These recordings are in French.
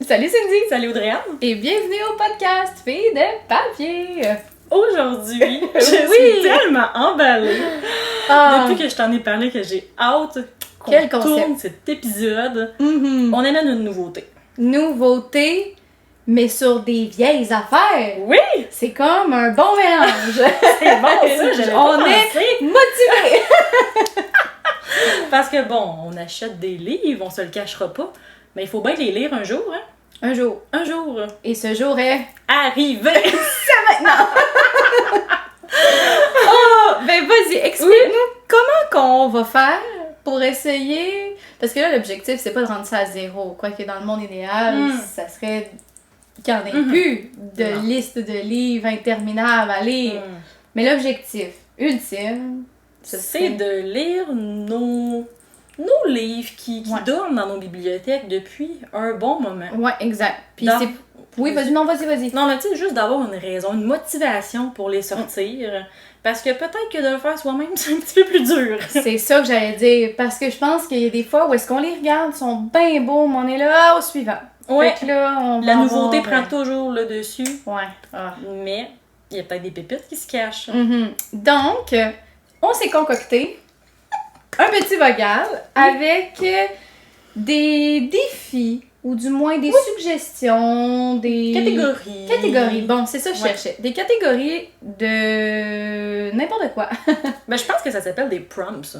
Salut Cindy! Salut Audrey-Anne! Et bienvenue au podcast Filles de papier! Aujourd'hui, je suis tellement emballée depuis que je t'en ai parlé que j'ai hâte qu'on tourne cet épisode. On amène une nouveauté. Nouveauté, mais sur des vieilles affaires! Oui! C'est comme un bon mélange! C'est bon ça, On est motivés! Parce que bon, on achète des livres, on se le cachera pas, mais il faut bien les lire un jour, hein? Un jour. Un jour. Et ce jour est... Arrivé! C'est maintenant! Oh! Ben vas-y, explique-nous comment qu'on va faire pour essayer... Parce que là, l'objectif, c'est pas de rendre ça à zéro. Quoique dans le monde idéal, ça serait qu'il n'y en ait plus de liste de livres interminables à lire. Mais l'objectif ultime, c'est de lire nos livres qui dorment dans nos bibliothèques depuis un bon moment. Ouais, exact. Puis c'est... Oui, vas-y. Non, mais tu sais, juste d'avoir une raison, une motivation pour les sortir. Parce que peut-être que de le faire soi-même, c'est un petit peu plus dur. C'est ça que j'allais dire. Parce que je pense qu'il y a des fois où est-ce qu'on les regarde, ils sont bien beaux, mais on est là, au suivant. Ouais. Fait que là, on va la nouveauté prend toujours le dessus. Ouais. Mais il y a peut-être des pépites qui se cachent. Donc, on s'est concocté un petit vocal avec des défis, ou du moins des suggestions, des... Catégories, bon, c'est ça que je cherchais. Des catégories de n'importe quoi. Ben, je pense que ça s'appelle des prompts.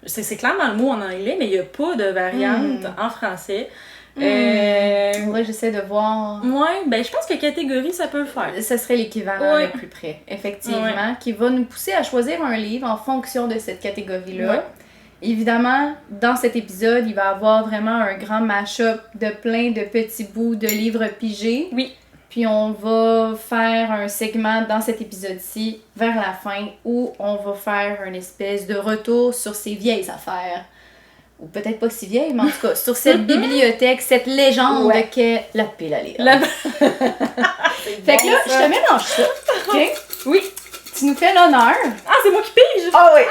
C'est clairement le mot en anglais, mais il n'y a pas de variante en français. Ouais, j'essaie de voir. Ouais, ben je pense que catégorie, ça peut le faire. Ce serait l'équivalent le plus près, effectivement, qui va nous pousser à choisir un livre en fonction de cette catégorie-là. Ouais. Évidemment, dans cet épisode, il va y avoir vraiment un grand mash-up de plein de petits bouts de livres pigés. Oui. Puis on va faire un segment dans cet épisode-ci, vers la fin, où on va faire une espèce de retour sur ces vieilles affaires. Ou peut-être pas si vieille, mais en tout cas, sur cette bibliothèque, cette légende qu'est la pile à lire. Fait que là, je te mélange ça, OK? Oui. Tu nous fais l'honneur. Ah, c'est moi qui pige! Ah oui,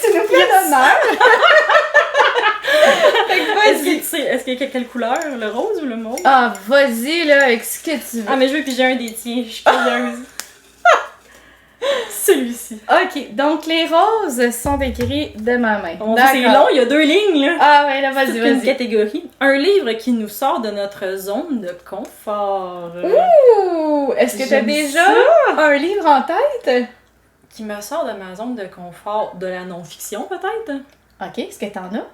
tu nous fais l'honneur. Fait que vas-y. Est-ce qu'il y a quelle couleur? Le rose ou le mauve? Ah, vas-y, là, avec ce que tu veux. Ah, mais je veux piger un des tiens, je suis curieuse. Celui-ci. Ok, donc les roses sont écrits de ma main. C'est long, il y a 2 lignes, là. Ah ouais, là, vas-y. Une catégorie. Un livre qui nous sort de notre zone de confort. Ouh! Est-ce que t'as déjà un livre en tête? Qui me sort de ma zone de confort, de la non-fiction, peut-être. Ok, est-ce que t'en as?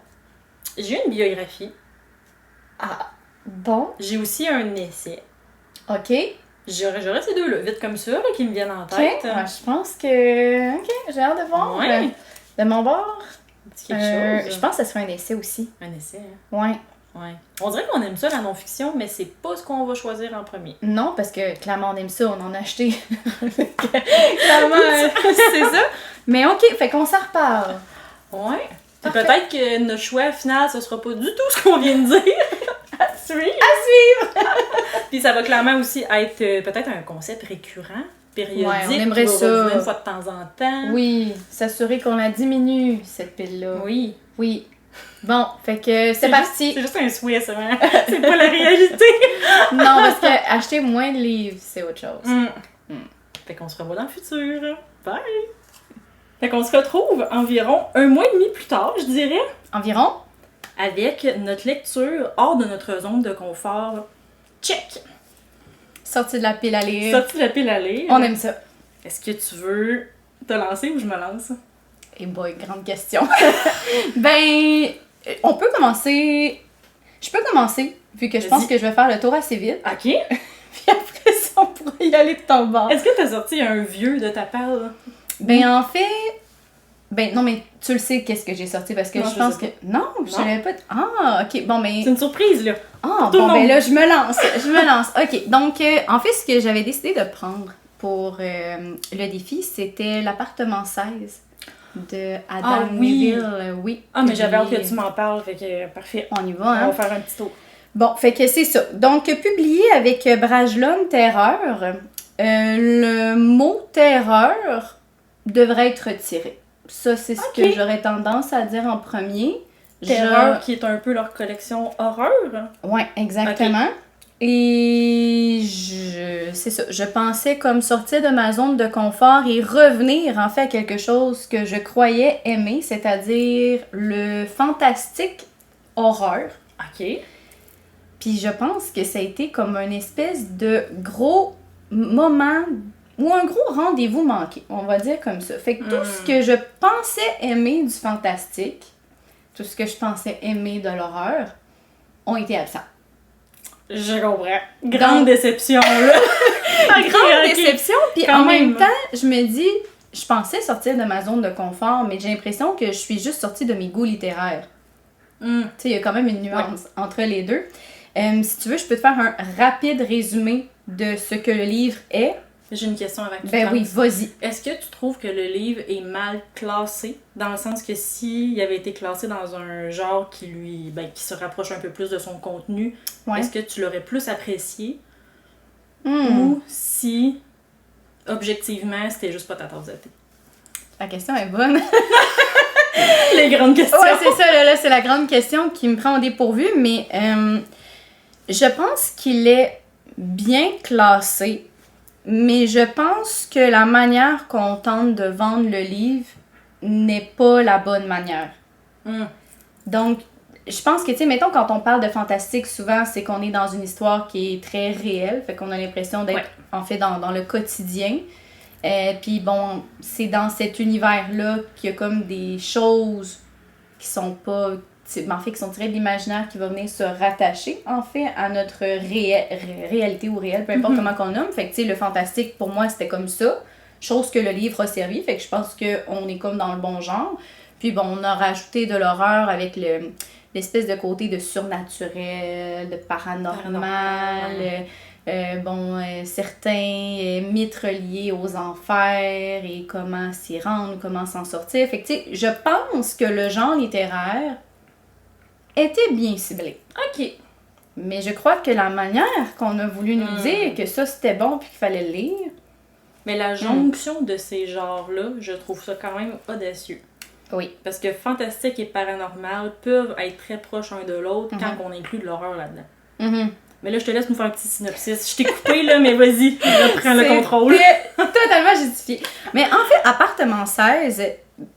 J'ai une biographie. Ah, bon. J'ai aussi un essai. Ok. J'aurais ces deux-là, vite comme ça, là, qui me viennent en tête. Ouais, je pense que... Ok, j'ai hâte de voir. Ouais. De mon bord. Quelque chose. Je pense que ça serait un essai aussi. Un essai, hein? Ouais. On dirait qu'on aime ça, la non-fiction, mais c'est pas ce qu'on va choisir en premier. Non, parce que clairement, on aime ça, on en a acheté. Clairement, c'est ça. Mais ok, fait qu'on s'en reparle. Ouais. Peut-être que notre choix final, ce sera pas du tout ce qu'on vient de dire. À suivre! Puis ça va clairement aussi être peut-être un concept récurrent, périodique. Ouais, on aimerait ça. Une fois de temps en temps. Oui, s'assurer qu'on la diminue, cette pile-là. Oui. Bon, fait que c'est parti. C'est juste un souhait, ça. Hein? C'est pas la réalité. Non, parce que acheter moins de livres, c'est autre chose. Fait qu'on se revoit dans le futur. Bye! Fait qu'on se retrouve environ 1 mois et demi plus tard, je dirais. Environ? Avec notre lecture hors de notre zone de confort. Check! Sortie de la pile à lire. On aime ça. Est-ce que tu veux te lancer ou je me lance? Eh boy, grande question. Ben, on peut commencer... Je peux commencer, vu que je pense que je vais faire le tour assez vite. OK. Puis après ça, on pourrait y aller de ton bord. Est-ce que t'as sorti un vieux de ta part? Ben, en fait... Ben, non, mais tu le sais qu'est-ce que j'ai sorti, parce que je pense que... Non, je savais pas... Ah, OK, bon, mais... C'est une surprise, là. Ah, bon, ben là, je me lance. OK, donc, en fait, ce que j'avais décidé de prendre pour le défi, c'était l'appartement 16 de Adam Neville. Oui. Ah, mais j'avais hâte que tu m'en parles, fait que parfait. On y va, hein? On va faire un petit tour. Bon, fait que c'est ça. Donc, publié avec Brajlon Terreur, le mot terreur devrait être retiré. Ça, c'est ce que j'aurais tendance à dire en premier. Terreur, qui est un peu leur collection horreur. Oui, exactement. Et c'est ça, je pensais comme sortir de ma zone de confort et revenir en fait à quelque chose que je croyais aimer, c'est-à-dire le fantastique horreur. OK. Puis je pense que ça a été comme une espèce de gros moment ou un gros rendez-vous manqué, on va dire comme ça. Fait que tout ce que je pensais aimer du fantastique, tout ce que je pensais aimer de l'horreur, ont été absents. Je comprends. Grande déception, là. Grande déception, puis en même temps, je me dis, je pensais sortir de ma zone de confort, mais j'ai l'impression que je suis juste sortie de mes goûts littéraires. Tu sais, il y a quand même une nuance entre les deux. Si tu veux, je peux te faire un rapide résumé de ce que le livre est. J'ai une question avant que tu Ben oui, vas-y. Est-ce que tu trouves que le livre est mal classé? Dans le sens que s'il avait été classé dans un genre qui lui qui se rapproche un peu plus de son contenu, est-ce que tu l'aurais plus apprécié? Ou si, objectivement, c'était juste pas ta tasse de thé? La question est bonne. Les grandes questions. Ouais, c'est ça, là, c'est la grande question qui me prend au dépourvu, mais je pense qu'il est bien classé. Mais je pense que la manière qu'on tente de vendre le livre n'est pas la bonne manière. Donc, je pense que, tu sais, mettons, quand on parle de fantastique, souvent, c'est qu'on est dans une histoire qui est très réelle. Fait qu'on a l'impression d'être, en fait, dans le quotidien. Puis, bon, c'est dans cet univers-là qu'il y a comme des choses qui sont pas... en fait, qui sont tirées de l'imaginaire qui va venir se rattacher, en fait, à notre réalité ou réel, peu importe comment qu'on nomme. Fait que, tu sais, le fantastique, pour moi, c'était comme ça. Chose que le livre a servi. Fait que je pense qu'on est comme dans le bon genre. Puis, bon, on a rajouté de l'horreur avec l'espèce de côté de surnaturel, de paranormal. Certains mythes reliés aux enfers et comment s'y rendre, comment s'en sortir. Fait que, tu sais, je pense que le genre littéraire était bien ciblé. OK. Mais je crois que la manière qu'on a voulu nous dire que ça c'était bon puis qu'il fallait le lire. Mais la jonction de ces genres-là, je trouve ça quand même audacieux. Oui. Parce que fantastique et paranormal peuvent être très proches l'un de l'autre quand on inclut de l'horreur là-dedans. Mais là, je te laisse nous faire un petit synopsis. Je t'ai coupé, là, mais vas-y, reprends le contrôle. Totalement justifié. Mais en fait, Appartement 16,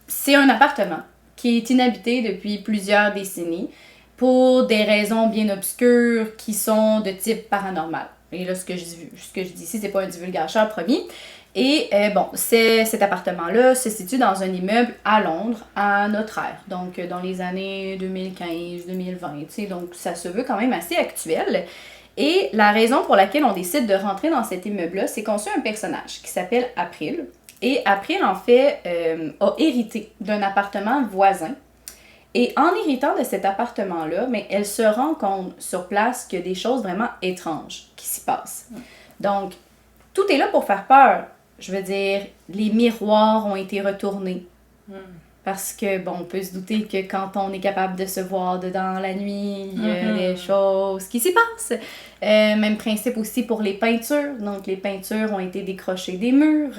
c'est un appartement qui est inhabité depuis plusieurs décennies pour des raisons bien obscures qui sont de type paranormal. Et là, ce que je dis ici, c'est pas un divulgateur promis. Et cet appartement-là se situe dans un immeuble à Londres, à notre ère, donc dans les années 2015-2020, tu sais, donc ça se veut quand même assez actuel. Et la raison pour laquelle on décide de rentrer dans cet immeuble-là, c'est qu'on suit un personnage qui s'appelle April. Et April, en fait, a hérité d'un appartement voisin. Et en héritant de cet appartement-là, mais elle se rend compte sur place qu'il y a des choses vraiment étranges qui s'y passent. Donc, tout est là pour faire peur. Je veux dire, les miroirs ont été retournés. Parce que, bon, on peut se douter que quand on est capable de se voir dedans la nuit, il y a des choses qui s'y passent. Même principe aussi pour les peintures. Donc, les peintures ont été décrochées des murs.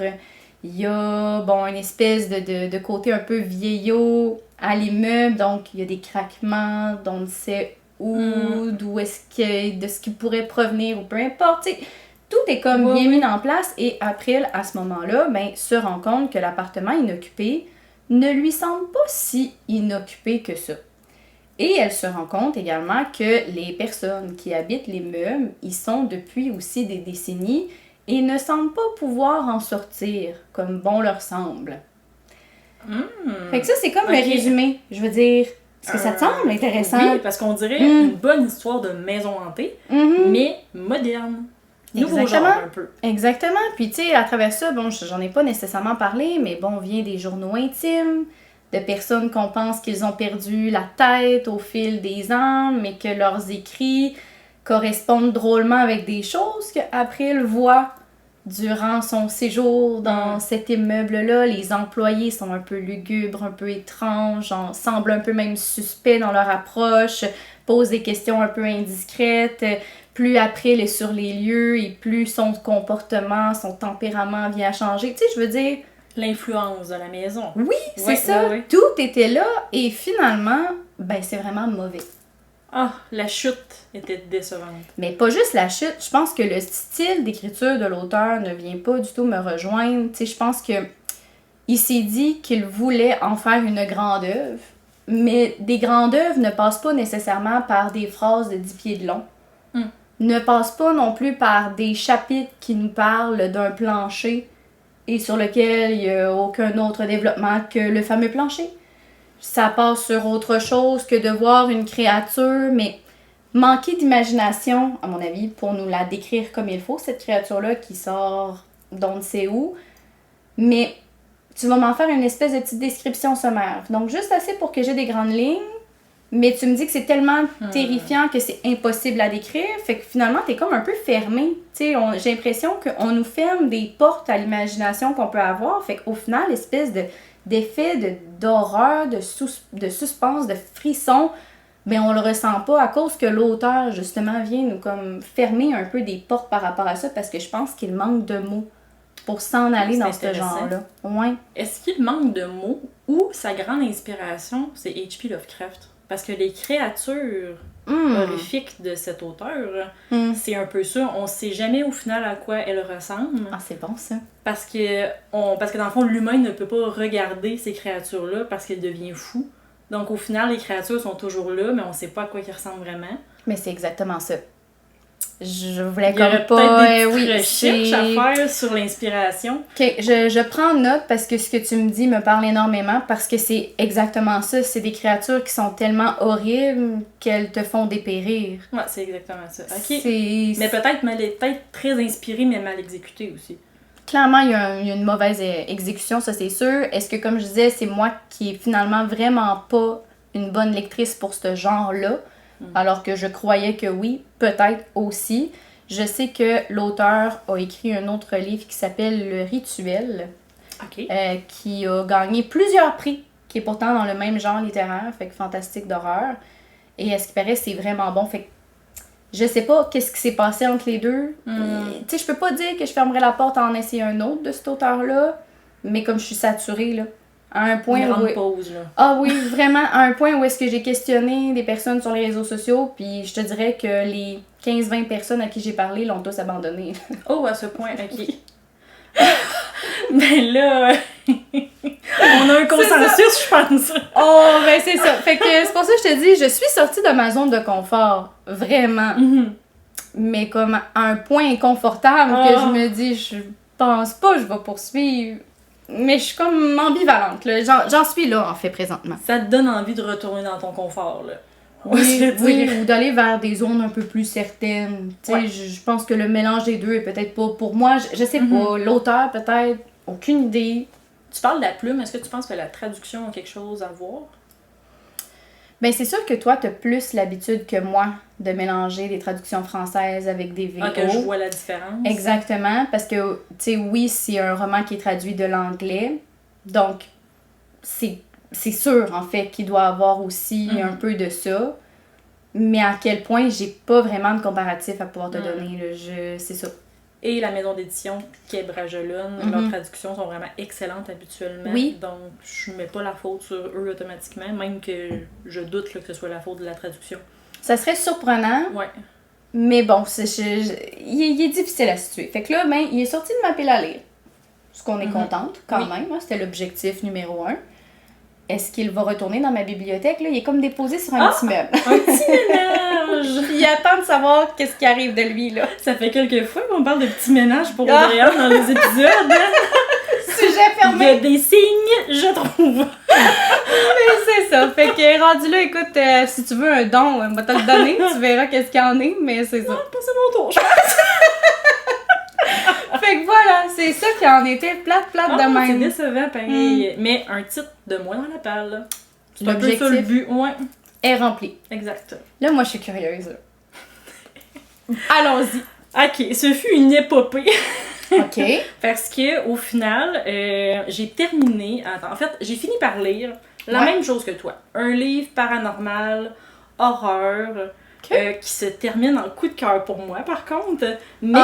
Il y a, une espèce de côté un peu vieillot à l'immeuble. Donc, il y a des craquements dont on ne sait d'où de ce qui pourrait provenir ou peu importe. T'sais, tout est comme bien mis en place et April, à ce moment-là, se rend compte que l'appartement inoccupé ne lui semble pas si inoccupé que ça. Et elle se rend compte également que les personnes qui habitent l'immeuble y sont depuis aussi des décennies et ne semblent pas pouvoir en sortir comme bon leur semble. Fait que ça, c'est comme le résumé. Je veux dire, est-ce que ça te semble intéressant? Oui, parce qu'on dirait une bonne histoire de maison hantée, mais moderne. Nouveau genre un peu. Exactement. Puis tu sais, à travers ça, j'en ai pas nécessairement parlé, mais vient des journaux intimes, de personnes qu'on pense qu'ils ont perdu la tête au fil des ans, mais que leurs écrits correspondent drôlement avec des choses qu'April voit durant son séjour dans cet immeuble-là. Les employés sont un peu lugubres, un peu étranges, semblent un peu même suspects dans leur approche, posent des questions un peu indiscrètes. Plus April est sur les lieux et plus son comportement, son tempérament vient à changer. Tu sais, je veux dire... L'influence de la maison. Oui, c'est ça. Ouais. Tout était là et finalement, c'est vraiment mauvais. Ah, la chute était décevante. Mais pas juste la chute, je pense que le style d'écriture de l'auteur ne vient pas du tout me rejoindre. Tu sais, je pense que il s'est dit qu'il voulait en faire une grande œuvre, mais des grandes œuvres ne passent pas nécessairement par des phrases de 10 pieds de long. Ne passent pas non plus par des chapitres qui nous parlent d'un plancher et sur lequel il n'y a aucun autre développement que le fameux plancher. Ça passe sur autre chose que de voir une créature, mais manquer d'imagination, à mon avis, pour nous la décrire comme il faut, cette créature-là qui sort d'on ne sait où. Mais tu vas m'en faire une espèce de petite description sommaire. Donc, juste assez pour que j'ai des grandes lignes, mais tu me dis que c'est tellement terrifiant que c'est impossible à décrire, fait que finalement, t'es comme un peu fermé. Tu sais, j'ai l'impression qu'on nous ferme des portes à l'imagination qu'on peut avoir, fait qu'au final, l'espèce d'effet d'horreur, de suspense, de frisson, ben on le ressent pas à cause que l'auteur, justement, vient nous comme fermer un peu des portes par rapport à ça, parce que je pense qu'il manque de mots pour s'en aller dans ce genre-là. Ouais. Est-ce qu'il manque de mots ou sa grande inspiration, c'est H.P. Lovecraft? Parce que les créatures horrifiques de cet auteur, c'est un peu ça. On sait jamais au final à quoi elles ressemblent. Ah, c'est bon ça. Parce que dans le fond, l'humain ne peut pas regarder ces créatures-là parce qu'il devient fou. Donc au final, les créatures sont toujours là, mais on sait pas à quoi ils ressemblent vraiment. Mais c'est exactement ça. Je voulais Il y aurait comme peut-être pas... des petites recherches à faire sur l'inspiration. Ok, je prends note parce que ce que tu me dis me parle énormément parce que c'est exactement ça. C'est des créatures qui sont tellement horribles qu'elles te font dépérir. Ouais, c'est exactement ça. Ok. Mais peut-être très inspiré, mais mal exécuté aussi. Clairement, il y a une mauvaise exécution, ça c'est sûr. Est-ce que, comme je disais, c'est moi qui est finalement vraiment pas une bonne lectrice pour ce genre-là? Alors que je croyais que oui, peut-être aussi. Je sais que l'auteur a écrit un autre livre qui s'appelle Le Rituel, qui a gagné plusieurs prix, qui est pourtant dans le même genre littéraire, fait que fantastique d'horreur. Et à ce qui paraît, c'est vraiment bon. Fait que je sais pas qu'est-ce qui s'est passé entre les deux. Tu sais, je peux pas dire que je fermerais la porte à en essayer un autre de cet auteur-là, mais comme je suis saturée, là, à un point où... pause, là. Ah oui, vraiment, à un point où est-ce que j'ai questionné des personnes sur les réseaux sociaux, puis je te dirais que les 15-20 personnes à qui j'ai parlé l'ont tous abandonné. Oh, à ce point, ok. Ben là, on a un consensus, je pense. Oh, ben c'est ça. Fait que c'est pour ça que je te dis, je suis sortie de ma zone de confort, vraiment. Mais comme à un point inconfortable que je me dis, je pense pas que je vais poursuivre. Mais je suis comme ambivalente, là. J'en suis là, en fait, présentement. Ça te donne envie de retourner dans ton confort, là. Oui, ou d'aller vers des zones un peu plus certaines. Tu sais, je pense que le mélange des deux est peut-être pas pour moi. Je sais pas. L'auteur, peut-être, aucune idée. Tu parles de la plume. Est-ce que tu penses que la traduction a quelque chose à voir? Ben, c'est sûr que toi, t'as plus l'habitude que moi de mélanger des traductions françaises avec des VO. Ah, que je vois la différence. Exactement, parce que, tu sais, oui, c'est un roman qui est traduit de l'anglais, donc c'est sûr, en fait, qu'il doit avoir aussi un peu de ça, mais à quel point j'ai pas vraiment de comparatif à pouvoir te donner, là, c'est ça. Et la maison d'édition Quai-Bragelonne, leurs traductions sont vraiment excellentes habituellement. Oui. Donc, je mets pas la faute sur eux automatiquement, même que je doute là, que ce soit la faute de la traduction. Ça serait surprenant. Ouais. Mais bon, il est difficile à situer. Fait que là, ben, il est sorti de ma pile à lire. Ce qu'on est contente, quand même. Hein, c'était l'objectif numéro 1. Est-ce qu'il va retourner dans ma bibliothèque? Là? Il est comme déposé sur un petit meuble. Un petit ménage! Il attend de savoir qu'est-ce qui arrive de lui, là. Ça fait quelques fois qu'on parle de petits ménages pour Audrey-Anne dans les épisodes. Sujet fermé! Il y a des signes, je trouve. Mais c'est ça. Fait que rendu là, écoute, si tu veux un don, on va te le donner. Tu verras qu'est-ce qu'il y en est, mais c'est ça. Passez mon tour, je pense. Fait que voilà, c'est ça qui en était plate de même. C'est décevant, pareil. Mais un titre de moins dans la palle. C'est un peu ça le L'objectif but. Ouais. est rempli. Exact. Là, moi, je suis curieuse. Allons-y. Ok, ce fut une épopée. OK. Parce que au final, j'ai terminé. Attends, en fait, j'ai fini par lire la même chose que toi. Un livre paranormal, horreur, qui se termine en coup de cœur pour moi, par contre. Mais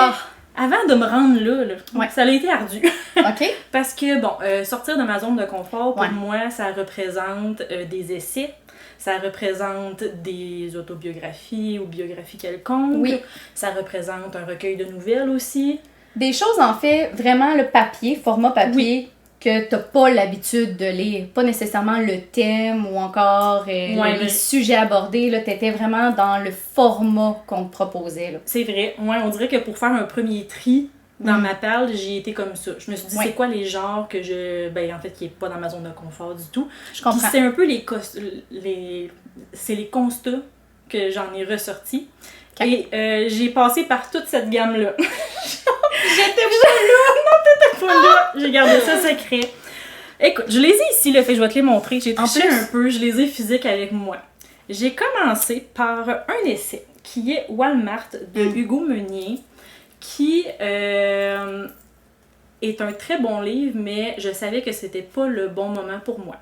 avant de me rendre là, ça a été ardu. OK. Parce que, bon, sortir de ma zone de confort, pour moi, ça représente des essais. Ça représente des autobiographies ou biographies quelconques. Oui. Ça représente un recueil de nouvelles aussi. Des choses, en fait, vraiment le papier, format papier, que t'as pas l'habitude de lire. Pas nécessairement le thème ou encore les sujets abordés. Là, t'étais vraiment dans le format qu'on te proposait. Là. C'est vrai. Ouais, on dirait que pour faire un premier tri dans ma perle, j'ai été comme ça. Je me suis dit, c'est quoi les genres que je... Ben, en fait, qui est pas dans ma zone de confort du tout. Je comprends. Puis c'est un peu c'est les constats que j'en ai ressortis. Okay. Et j'ai passé par toute cette gamme-là. J'étais pas là! Non, t'étais pas là! J'ai gardé ça secret. Écoute, je les ai ici, là, fait que je vais te les montrer. J'ai triché un peu, je les ai physiques avec moi. J'ai commencé par un essai qui est Walmart de Hugo Meunier, qui est un très bon livre, mais je savais que c'était pas le bon moment pour moi.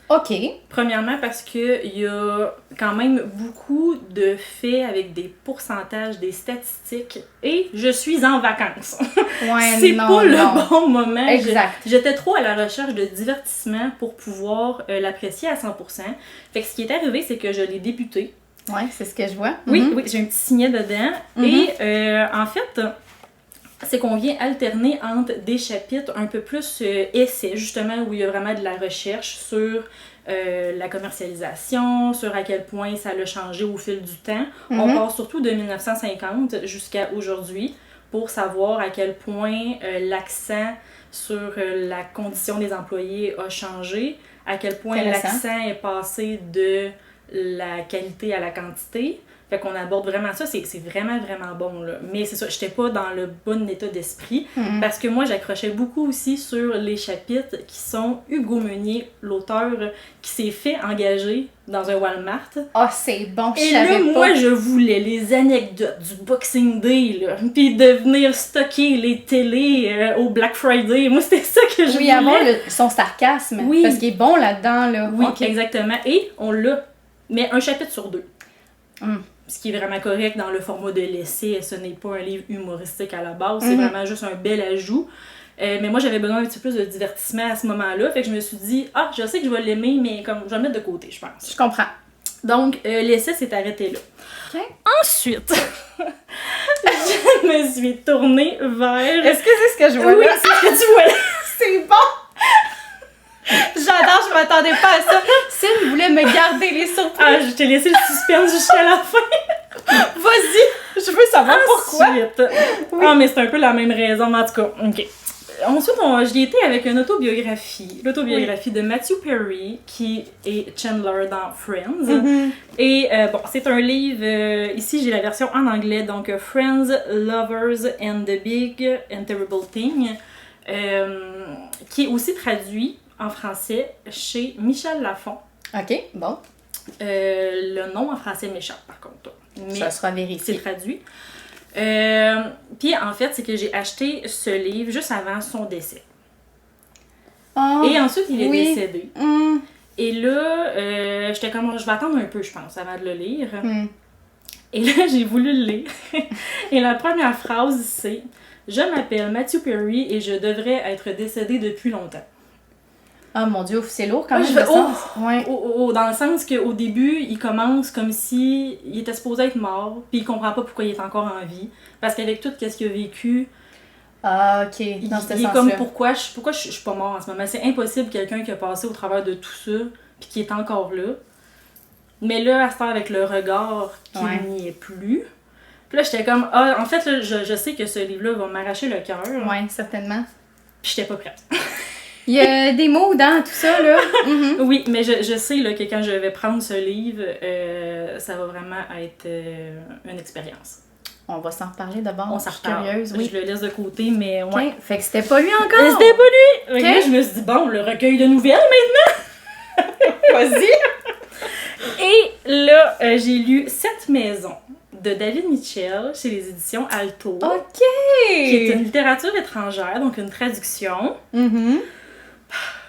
OK. Premièrement parce qu'il y a quand même beaucoup de faits avec des pourcentages, des statistiques, et je suis en vacances. Ouais, c'est pas le bon moment. Exact. J'étais trop à la recherche de divertissement pour pouvoir l'apprécier à 100%. Fait que ce qui est arrivé, c'est que je l'ai débuté. Ouais, c'est ce que je vois. Oui, oui, j'ai un petit signet dedans. Et en fait... c'est qu'on vient alterner entre des chapitres un peu plus essais, justement, où il y a vraiment de la recherche sur la commercialisation, sur à quel point ça a changé au fil du temps. On part surtout de 1950 jusqu'à aujourd'hui pour savoir à quel point l'accent sur la condition des employés a changé, à quel point l'accent est passé de la qualité à la quantité. Fait qu'on aborde vraiment ça, c'est vraiment, vraiment bon, là. Mais c'est ça, j'étais pas dans le bon état d'esprit, parce que moi, j'accrochais beaucoup aussi sur les chapitres qui sont Hugo Meunier, l'auteur, qui s'est fait engager dans un Walmart. Ah, c'est bon, Et là, moi, je voulais les anecdotes du Boxing Day, là, puis de venir stocker les télés au Black Friday. Moi, c'était ça que je voulais. Oui, avoir son sarcasme, parce qu'il est bon là-dedans, là. Oui, exactement. Et on l'a, mais un chapitre sur 2. Ce qui est vraiment correct dans le format de l'essai, ce n'est pas un livre humoristique à la base, c'est vraiment juste un bel ajout. Mais moi, j'avais besoin un petit peu plus de divertissement à ce moment-là, fait que je me suis dit, je sais que je vais l'aimer, mais comme je vais le mettre de côté, je pense. Je comprends. Donc, l'essai s'est arrêté là. Okay. Ensuite, je me suis tournée vers... Est-ce que c'est ce que je vois là? Oui, c'est ce que tu vois là. C'est bon! J'adore, je m'attendais pas à ça. Sim voulait me garder les surprises. Je t'ai laissé le suspense jusqu'à la fin. Vas-y, je veux savoir pourquoi. Oui. Mais c'est un peu la même raison, mais en tout cas, ok. Ensuite, j'y étais avec une autobiographie. L'autobiographie de Matthew Perry, qui est Chandler dans Friends. Et c'est un livre, ici j'ai la version en anglais, donc Friends, Lovers and the Big and Terrible Thing, qui est aussi traduit en français chez Michel Lafon. OK, bon. Le nom en français m'échappe par contre. Mais ça sera vérifié. C'est traduit. Puis en fait, c'est que j'ai acheté ce livre juste avant son décès. Et ensuite, il est décédé. Et là, j'étais comme, je vais attendre un peu, je pense, avant de le lire. Et là, j'ai voulu le lire. Et la première phrase, c'est « Je m'appelle Matthew Perry et je devrais être décédé depuis longtemps. » Ah mon Dieu, c'est lourd quand même. Dans le sens qu'au début, il commence comme si il était supposé être mort, puis il comprend pas pourquoi il est encore en vie. Parce qu'avec tout ce qu'il a vécu, dans ce il sens-là. est comme pourquoi je suis pas mort en ce moment. C'est impossible quelqu'un qui a passé au travers de tout ça, puis qui est encore là. Mais là, à ce temps, avec le regard qui n'y est plus. Puis là, j'étais comme, en fait, là, je sais que ce livre-là va m'arracher le cœur. Oui, certainement. Puis j'étais pas prête. Il y a des mots dans tout ça, là. Oui, mais je sais là, que quand je vais prendre ce livre, ça va vraiment être une expérience. On va s'en reparler d'abord. On s'en reparle. Curieuse, oui. Je le laisse de côté, mais ouais. Okay. Fait que c'était pas lui encore. C'était pas lui. Okay. Là, je me suis dit, bon, le recueil de nouvelles maintenant. Vas-y. Et là, j'ai lu 7 maisons de David Mitchell chez les éditions Alto. OK! Qui est une littérature étrangère, donc une traduction.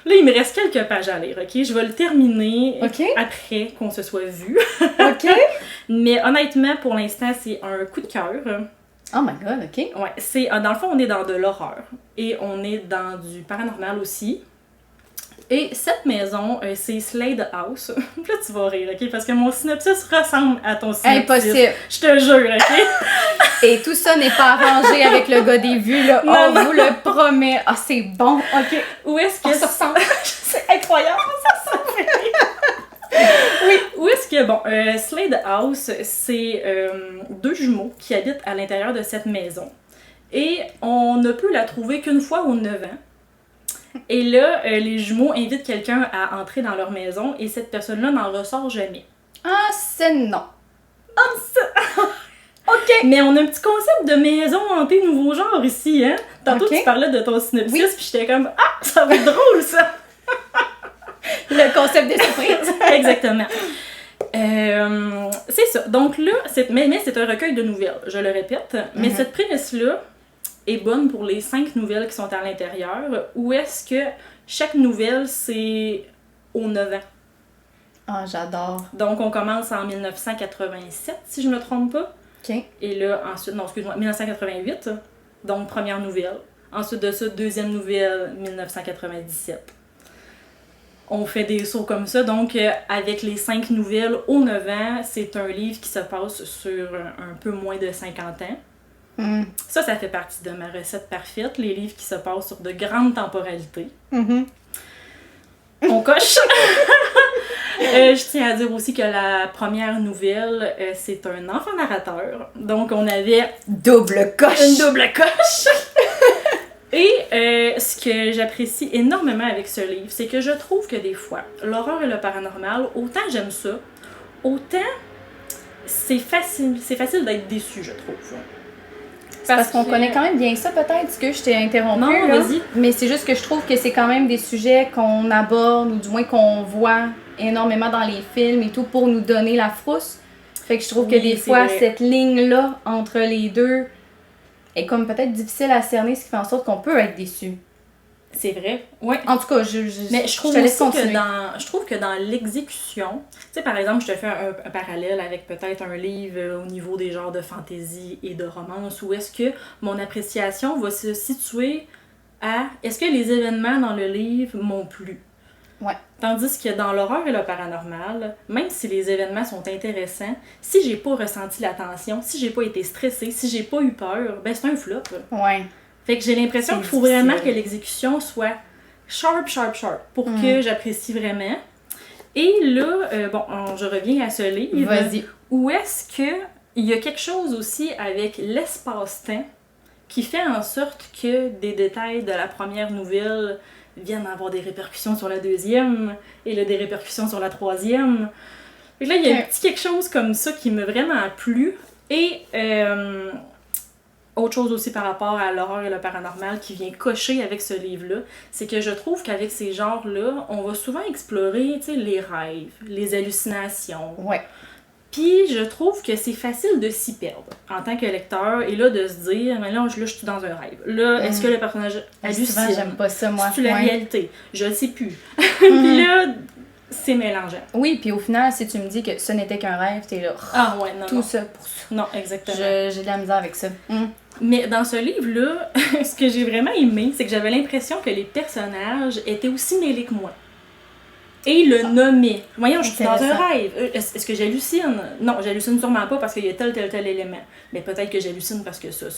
Là, il me reste quelques pages à lire, OK? Je vais le terminer après qu'on se soit vu. OK. Mais honnêtement, pour l'instant, c'est un coup de cœur. Oh my God, OK. Ouais, dans le fond, on est dans de l'horreur. Et on est dans du paranormal aussi. Et cette maison, c'est Slade House. Là, tu vas rire, OK? Parce que mon synopsis ressemble à ton synopsis. Impossible. Je te jure, OK? Et tout ça n'est pas arrangé avec le gars des vues, là. On vous le promet. Ah, c'est bon. OK. Où est-ce que... ça ressemble. C'est incroyable, ça ressemble. Oui, où est-ce que... Bon, Slade House, c'est 2 jumeaux qui habitent à l'intérieur de cette maison. Et on ne peut la trouver qu'une fois aux 9 ans. Et là, les jumeaux invitent quelqu'un à entrer dans leur maison et cette personne-là n'en ressort jamais. Ah, c'est non. Ah, ça... OK! Mais on a un petit concept de maison hantée nouveau genre ici, hein? Tantôt, tu parlais de ton synopsis, puis j'étais comme « Ah, ça va être drôle, ça! » Le concept de surprise. Exactement. C'est ça. Donc là, mais c'est un recueil de nouvelles, je le répète. Mais cette prémisse-là est bonne pour les 5 nouvelles qui sont à l'intérieur, où est-ce que chaque nouvelle, c'est aux 9 ans. Ah, j'adore. Donc, on commence en 1987, si je ne me trompe pas. OK. Et là, ensuite, non, excuse-moi, 1988, donc première nouvelle. Ensuite de ça, deuxième nouvelle, 1997. On fait des sauts comme ça, donc avec les 5 nouvelles aux 9 ans, c'est un livre qui se passe sur un peu moins de 50 ans. Ça fait partie de ma recette parfaite, les livres qui se passent sur de grandes temporalités. On coche! Je tiens à dire aussi que la première nouvelle, c'est un enfant narrateur. Donc, on avait... Double coche! Une double coche! Et ce que j'apprécie énormément avec ce livre, c'est que je trouve que des fois, l'horreur et le paranormal, autant j'aime ça, autant c'est facile d'être déçu, je trouve. Parce qu'on connaît quand même bien ça, peut-être, ce que je t'ai interrompu. Non, là. vas-y. Mais c'est juste que je trouve que c'est quand même des sujets qu'on aborde, ou du moins qu'on voit énormément dans les films et tout, pour nous donner la frousse. Fait que je trouve que des fois, cette ligne-là, entre les deux, est comme peut-être difficile à cerner, ce qui fait en sorte qu'on peut être déçu. C'est vrai, ouais. En tout cas, mais je trouve te laisse aussi continuer. je trouve que dans l'exécution, tu sais, par exemple, je te fais un parallèle avec peut-être un livre au niveau des genres de fantasy et de romance, où est-ce que mon appréciation va se situer à est-ce que les événements dans le livre m'ont plu? Ouais. Tandis que dans l'horreur et le paranormal, même si les événements sont intéressants, si j'ai pas ressenti la tension, si j'ai pas été stressée, si j'ai pas eu peur, ben c'est un flop. Ouais. Fait que j'ai l'impression qu'il faut vraiment que l'exécution soit sharp pour que j'apprécie vraiment. Et là, je reviens à ce livre. Vas-y. Où est-ce que il y a quelque chose aussi avec l'espace-temps qui fait en sorte que des détails de la première nouvelle viennent avoir des répercussions sur la deuxième et là, des répercussions sur la troisième. Fait que là, il y a un petit quelque chose comme ça qui m'a vraiment plu. Et autre chose aussi par rapport à l'horreur et le paranormal qui vient cocher avec ce livre-là, c'est que je trouve qu'avec ces genres-là, on va souvent explorer, tu sais, les rêves, les hallucinations. Ouais. Puis je trouve que c'est facile de s'y perdre en tant que lecteur et là de se dire, mais là je suis dans un rêve. Là, est-ce que le personnage hallucine? Souvent, j'aime pas ça, moi. C'est la réalité. Je le sais plus. Puis là, c'est mélangeant. Oui, puis au final, si tu me dis que ce n'était qu'un rêve, t'es là. Ah ouais, non. Tout ça pour ça. Non, exactement. J'ai de la misère avec ça. Mais dans ce livre-là, ce que j'ai vraiment aimé, c'est que j'avais l'impression que les personnages étaient aussi mêlés que moi. Et ils le nommaient. Voyons, je suis dans un rêve. Est-ce que j'hallucine? Non, j'hallucine sûrement pas parce qu'il y a tel élément. Mais peut-être que j'hallucine parce que ça.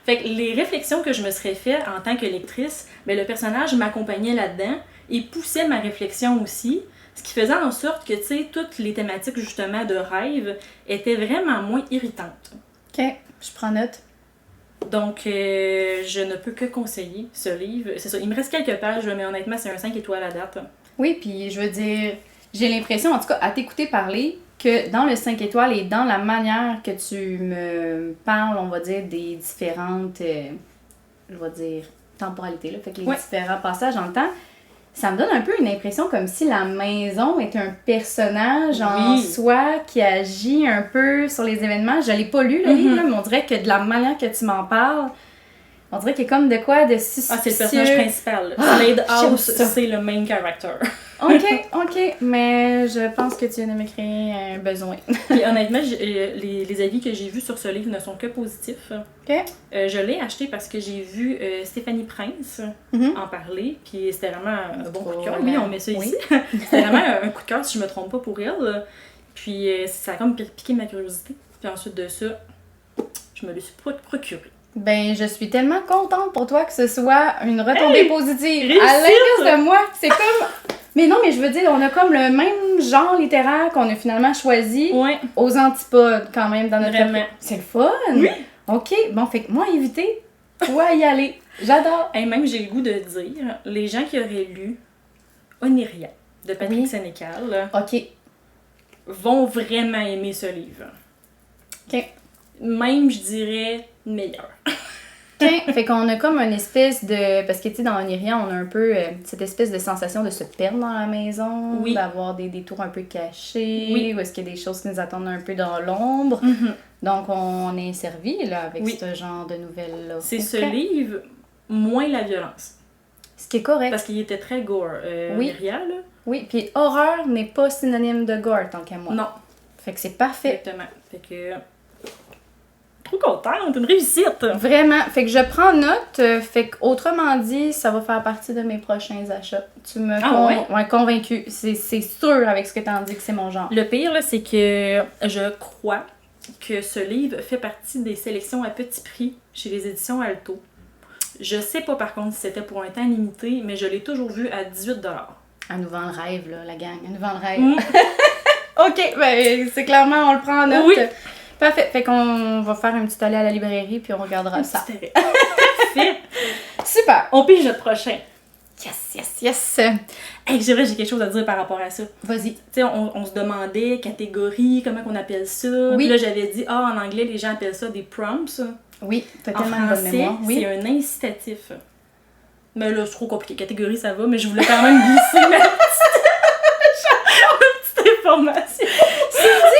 Fait que les réflexions que je me serais fait en tant que lectrice, le personnage m'accompagnait là-dedans et poussait ma réflexion aussi. Ce qui faisait en sorte que, tu sais, toutes les thématiques, justement, de rêve étaient vraiment moins irritantes. OK, je prends note. Donc, je ne peux que conseiller ce livre. C'est ça, il me reste quelques pages, mais honnêtement, c'est un 5 étoiles à date. Oui, puis je veux dire, j'ai l'impression, en tout cas, à t'écouter parler, que dans le 5 étoiles et dans la manière que tu me parles, on va dire, des différentes, je vais dire, temporalités, là, fait que les différents passages dans le temps, ça me donne un peu une impression comme si la maison est un personnage en soi qui agit un peu sur les événements. Je l'ai pas lu, le livre, là, mais on dirait que de la manière que tu m'en parles, On dirait qu'il y a comme de quoi de suspicieux. Ah, c'est le personnage principal. Slade House, c'est le main character. Ok, mais je pense que tu viens de me créer un besoin. Puis honnêtement, les avis que j'ai vus sur ce livre ne sont que positifs. Ok. Je l'ai acheté parce que j'ai vu Stéphanie Prince en parler, puis c'était vraiment un bon coup de cœur. Oui, on met ça ici. C'était vraiment un coup de cœur, si je me trompe pas, pour elle. Puis ça a comme piqué ma curiosité. Puis ensuite de ça, je me le suis procuré. Ben, je suis tellement contente pour toi que ce soit une retombée positive. Réussite! À l'inverse de moi, c'est comme... Mais non, mais je veux dire, on a comme le même genre littéraire qu'on a finalement choisi aux antipodes quand même dans notre... Vraiment. C'est le fun! Oui! Ok, bon, fait que moi, invité, toi y aller. J'adore! Et même, j'ai le goût de dire, les gens qui auraient lu Oniria de Patrick Sénécal vont vraiment aimer ce livre. Ok. Même, je dirais, meilleur. Fait qu'on a comme une espèce de... Parce que, tu sais, dans Oniria, on a un peu cette espèce de sensation de se perdre dans la maison, d'avoir des détours un peu cachés, ou est-ce qu'il y a des choses qui nous attendent un peu dans l'ombre. Donc, on est servi, là, avec ce genre de nouvelles-là. C'est ce livre, moins la violence. Ce qui est correct. Parce qu'il était très gore, Oniria, là. Oui, puis horreur n'est pas synonyme de gore, tant qu'à moi. Non. Fait que c'est parfait. Exactement. Fait que... Trop contente, une réussite! Vraiment. Fait que je prends note. Fait qu'autrement dit, ça va faire partie de mes prochains achats. Tu me convaincu. C'est sûr avec ce que t'en dis que c'est mon genre. Le pire, là, c'est que je crois que ce livre fait partie des sélections à petit prix chez les éditions Alto. Je sais pas par contre si c'était pour un temps limité, mais je l'ai toujours vu à 18$. Elle nous vend le rêve, là, la gang. Elle nous vend le rêve. Ok, ben c'est clairement, on le prend en note. Oui. Parfait. Fait qu'on va faire un petit aller à la librairie puis on regardera ça. Parfait. Super. On pige notre prochain. Yes. Hey, c'est vrai, j'ai quelque chose à dire par rapport à ça. Vas-y. Tu sais, on se demandait catégorie, comment qu'on appelle ça. Oui. Puis là, j'avais dit, en anglais, les gens appellent ça des prompts. Oui, t'as en tellement français, de bonne mémoire. Oui. c'est un incitatif. Mais là, c'est trop compliqué. Catégorie, ça va, mais je voulais quand même glisser ma petite information.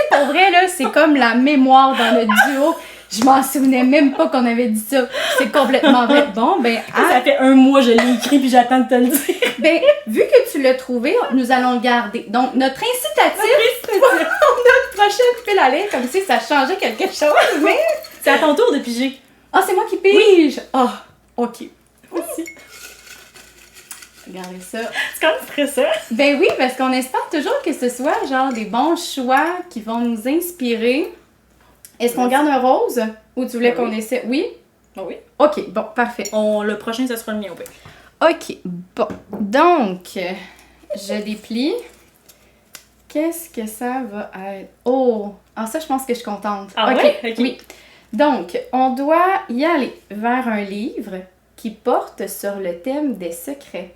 Pour vrai, là, c'est comme la mémoire dans notre duo. Je m'en souvenais même pas qu'on avait dit ça. C'est complètement vrai. Bon, ben... Ça fait 1 mois que je l'ai écrit puis j'attends de te le dire. Ben, vu que tu l'as trouvé, nous allons le garder. Donc, notre incitatif pour notre prochaine fil à lire, comme si ça changeait quelque chose, mais... C'est à ton tour de piger. Ah, c'est moi qui pige! Ah, ok. Aussi. Regardez ça. C'est quand même stressant. Ben oui, parce qu'on espère toujours que ce soit genre des bons choix qui vont nous inspirer. Est-ce qu'on garde un rose? Ou tu voulais qu'on essaie? Oui? Oui. Ok, bon, parfait. Le prochain, ça sera le mien, oui. Ok, bon. Donc, je déplie. Qu'est-ce que ça va être? Oh! Ah, ça, je pense que je suis contente. Ah ok, ouais? Ok. Oui. Donc, on doit y aller vers un livre qui porte sur le thème des secrets.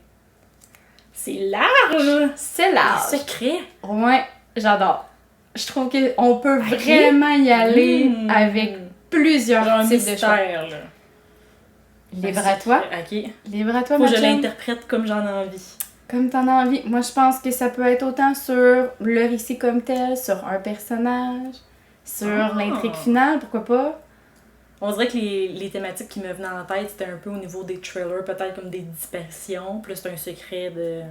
C'est large! C'est large. Secret. Ouais, j'adore. Je trouve qu'on peut vraiment y aller avec plusieurs genre types de choses. là. Libre à toi. Ok. Libre à toi, Faut que ma je chum. l'interprète comme j'en ai envie. Comme t'en as envie. Moi, je pense que ça peut être autant sur le récit comme tel, sur un personnage, sur l'intrigue finale, pourquoi pas. On dirait que les thématiques qui me venaient en tête, c'était un peu au niveau des trailers, peut-être comme des disparitions, plus c'est un secret de...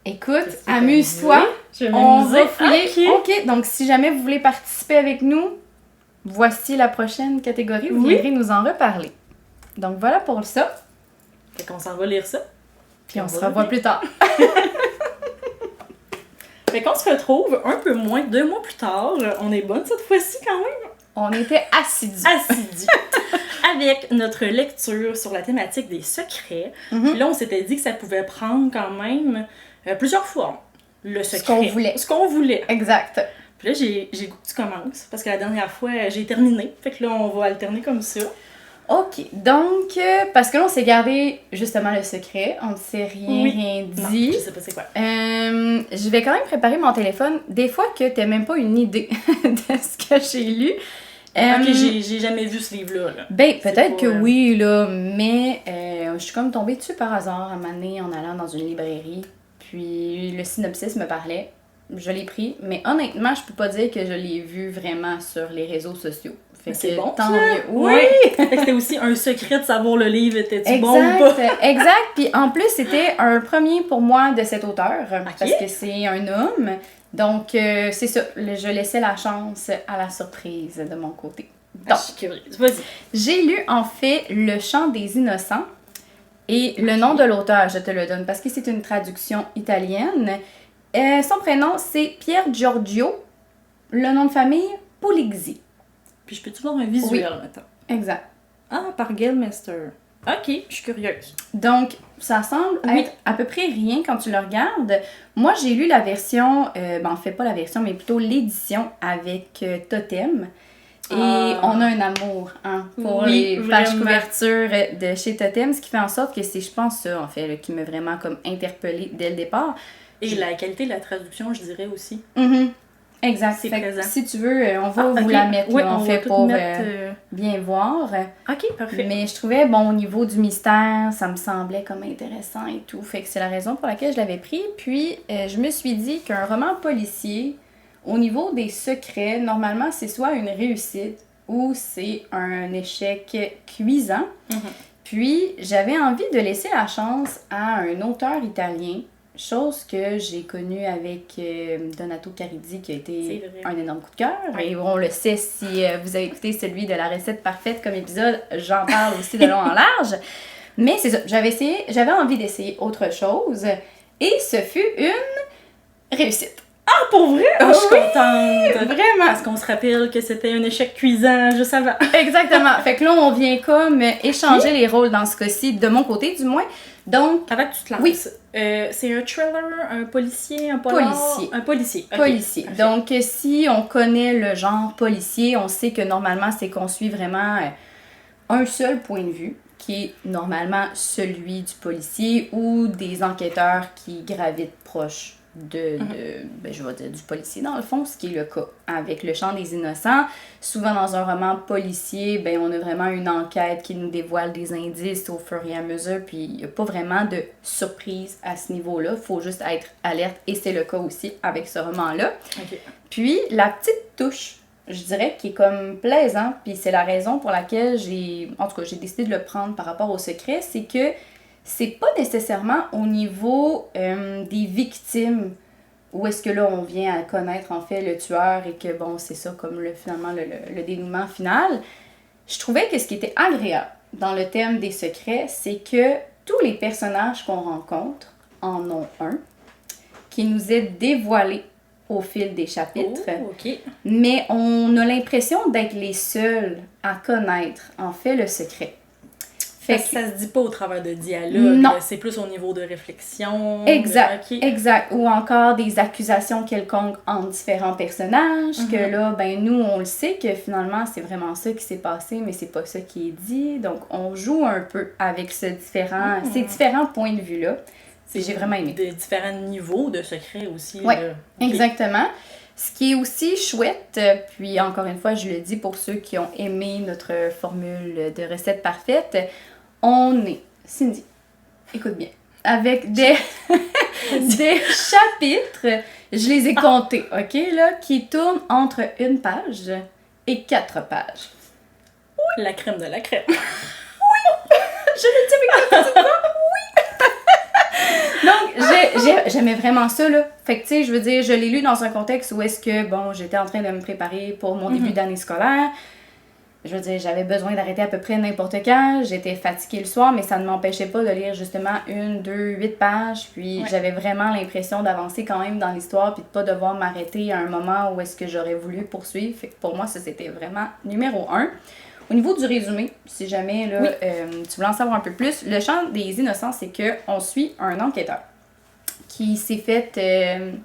Écoute, amuse-toi. Je vais On m'amuser. va fouiller. Ok, donc si jamais vous voulez participer avec nous, voici la prochaine catégorie. Vous viendrez nous en reparler. Donc voilà pour ça. Fait qu'on s'en va lire ça. Puis on se revoit plus tard. Fait qu'on se retrouve un peu moins de 2 mois plus tard. On est bonne cette fois-ci quand même. On était assidus. Avec notre lecture sur la thématique des secrets. Puis là, on s'était dit que ça pouvait prendre quand même plusieurs formes. Le secret. Ce qu'on voulait. Exact. Puis là, j'ai le goût que tu commences. Parce que la dernière fois, j'ai terminé. Fait que là, on va alterner comme ça. Ok, donc, parce que là, on s'est gardé justement le secret. On ne s'est rien dit. Non, je sais pas c'est quoi. Je vais quand même préparer mon téléphone. Des fois que t'as même pas une idée de ce que j'ai lu. Ok, j'ai jamais vu ce livre-là. Là. Ben, peut-être que oui, là, mais je suis comme tombée dessus par hasard à un moment donné en allant dans une librairie. Puis le synopsis me parlait. Je l'ai pris, mais honnêtement, je peux pas dire que je l'ai vu vraiment sur les réseaux sociaux. Fait c'est que bon, tant ça. mieux. Oui! Fait que c'était aussi un secret de savoir le livre était-tu bon ou pas. Exact. Puis en plus, c'était un premier pour moi de cet auteur, parce que c'est un homme. Donc, c'est ça. Je laissais la chance à la surprise de mon côté. Donc, je suis curieuse. Vas-y. J'ai lu en fait Le Chant des Innocents. Et le nom de l'auteur, je te le donne parce que c'est une traduction italienne. Son prénom, c'est Pier Giorgio. Le nom de famille, Puligzi. Puis je peux-tu voir un visuel maintenant? Exact. Ah, par Gail Mester. Ok, je suis curieuse. Donc, ça semble être à peu près rien quand tu le regardes. Moi, j'ai lu la version, en fait pas la version, mais plutôt l'édition avec Totem. Et on a un amour pour les pages couvertures de chez Totem, ce qui fait en sorte que c'est, je pense, ça, en fait, là, qui m'a vraiment comme interpellée dès le départ. Et la qualité de la traduction, je dirais aussi. Exact. C'est présent. Si tu veux, on va vous la mettre, là, on fait pour bien voir. Ok, parfait. Mais je trouvais, bon, au niveau du mystère, ça me semblait comme intéressant et tout. Fait que c'est la raison pour laquelle je l'avais pris. Puis, je me suis dit qu'un roman policier, au niveau des secrets, normalement, c'est soit une réussite ou c'est un échec cuisant. Puis, j'avais envie de laisser la chance à un auteur italien, chose que j'ai connue avec Donato Caridi, qui a été un énorme coup de cœur. Oui. Et on le sait, si vous avez écouté celui de la recette parfaite comme épisode, j'en parle aussi de long en large. Mais c'est ça, j'avais envie d'essayer autre chose et ce fut une réussite. Ah, pour vrai? Oh, je suis contente! Vraiment! Parce qu'on se rappelle que c'était un échec cuisant juste avant. Exactement. Fait que là, on vient comme échanger les rôles dans ce cas-ci, de mon côté du moins. Donc, avant que tu te lances, oui. C'est un thriller, un policier, un polar? Policier. Un policier. Okay. Policier. Okay. Donc, si on connaît le genre policier, on sait que normalement, c'est qu'on suit vraiment un seul point de vue, qui est normalement celui du policier ou des enquêteurs qui gravitent proche je vais dire du policier dans le fond, ce qui est le cas avec Le Chant des Innocents. Souvent dans un roman policier, on a vraiment une enquête qui nous dévoile des indices au fur et à mesure, puis il n'y a pas vraiment de surprise à ce niveau-là, il faut juste être alerte et c'est le cas aussi avec ce roman-là. Okay. Puis la petite touche, je dirais, qui est comme plaisant, puis c'est la raison pour laquelle j'ai décidé de le prendre par rapport au secret, c'est que c'est pas nécessairement au niveau des victimes où est-ce que là on vient à connaître en fait le tueur et que bon c'est ça comme finalement le dénouement final. Je trouvais que ce qui était agréable dans le thème des secrets, c'est que tous les personnages qu'on rencontre en ont un qui nous est dévoilé au fil des chapitres. Oh, okay. Mais on a l'impression d'être les seuls à connaître en fait le secret. Fait que ça se dit pas au travers de dialogue, non. C'est plus au niveau de réflexion. Exact, exact. Ou encore des accusations quelconques entre différents personnages, que là, nous, on le sait que finalement, c'est vraiment ça qui s'est passé, mais c'est pas ça qui est dit. Donc, on joue un peu avec ces différents points de vue-là. J'ai vraiment aimé. Des différents niveaux de secret aussi. Oui, exactement. Ce qui est aussi chouette, puis encore une fois, je le dis pour ceux qui ont aimé notre formule de recette parfaite, on est, Cindy, écoute bien, avec des chapitres, je les ai comptés, ok, là, qui tournent entre 1 page et 4 pages. Oui. La crème de la crème. Oui! Je le dis avec la petite voix, oui! Donc, j'aimais vraiment ça, là. Fait que, tu sais, je veux dire, je l'ai lu dans un contexte où est-ce que, j'étais en train de me préparer pour mon début d'année scolaire. Je veux dire, j'avais besoin d'arrêter à peu près n'importe quand. J'étais fatiguée le soir, mais ça ne m'empêchait pas de lire justement 1, 2, 8 pages. Puis j'avais vraiment l'impression d'avancer quand même dans l'histoire puis de pas devoir m'arrêter à un moment où est-ce que j'aurais voulu poursuivre. Fait que pour moi, ça, c'était vraiment numéro 1. Au niveau du résumé, si jamais là, tu veux en savoir un peu plus, Le Chant des Innocents, c'est qu'on suit un enquêteur qui s'est fait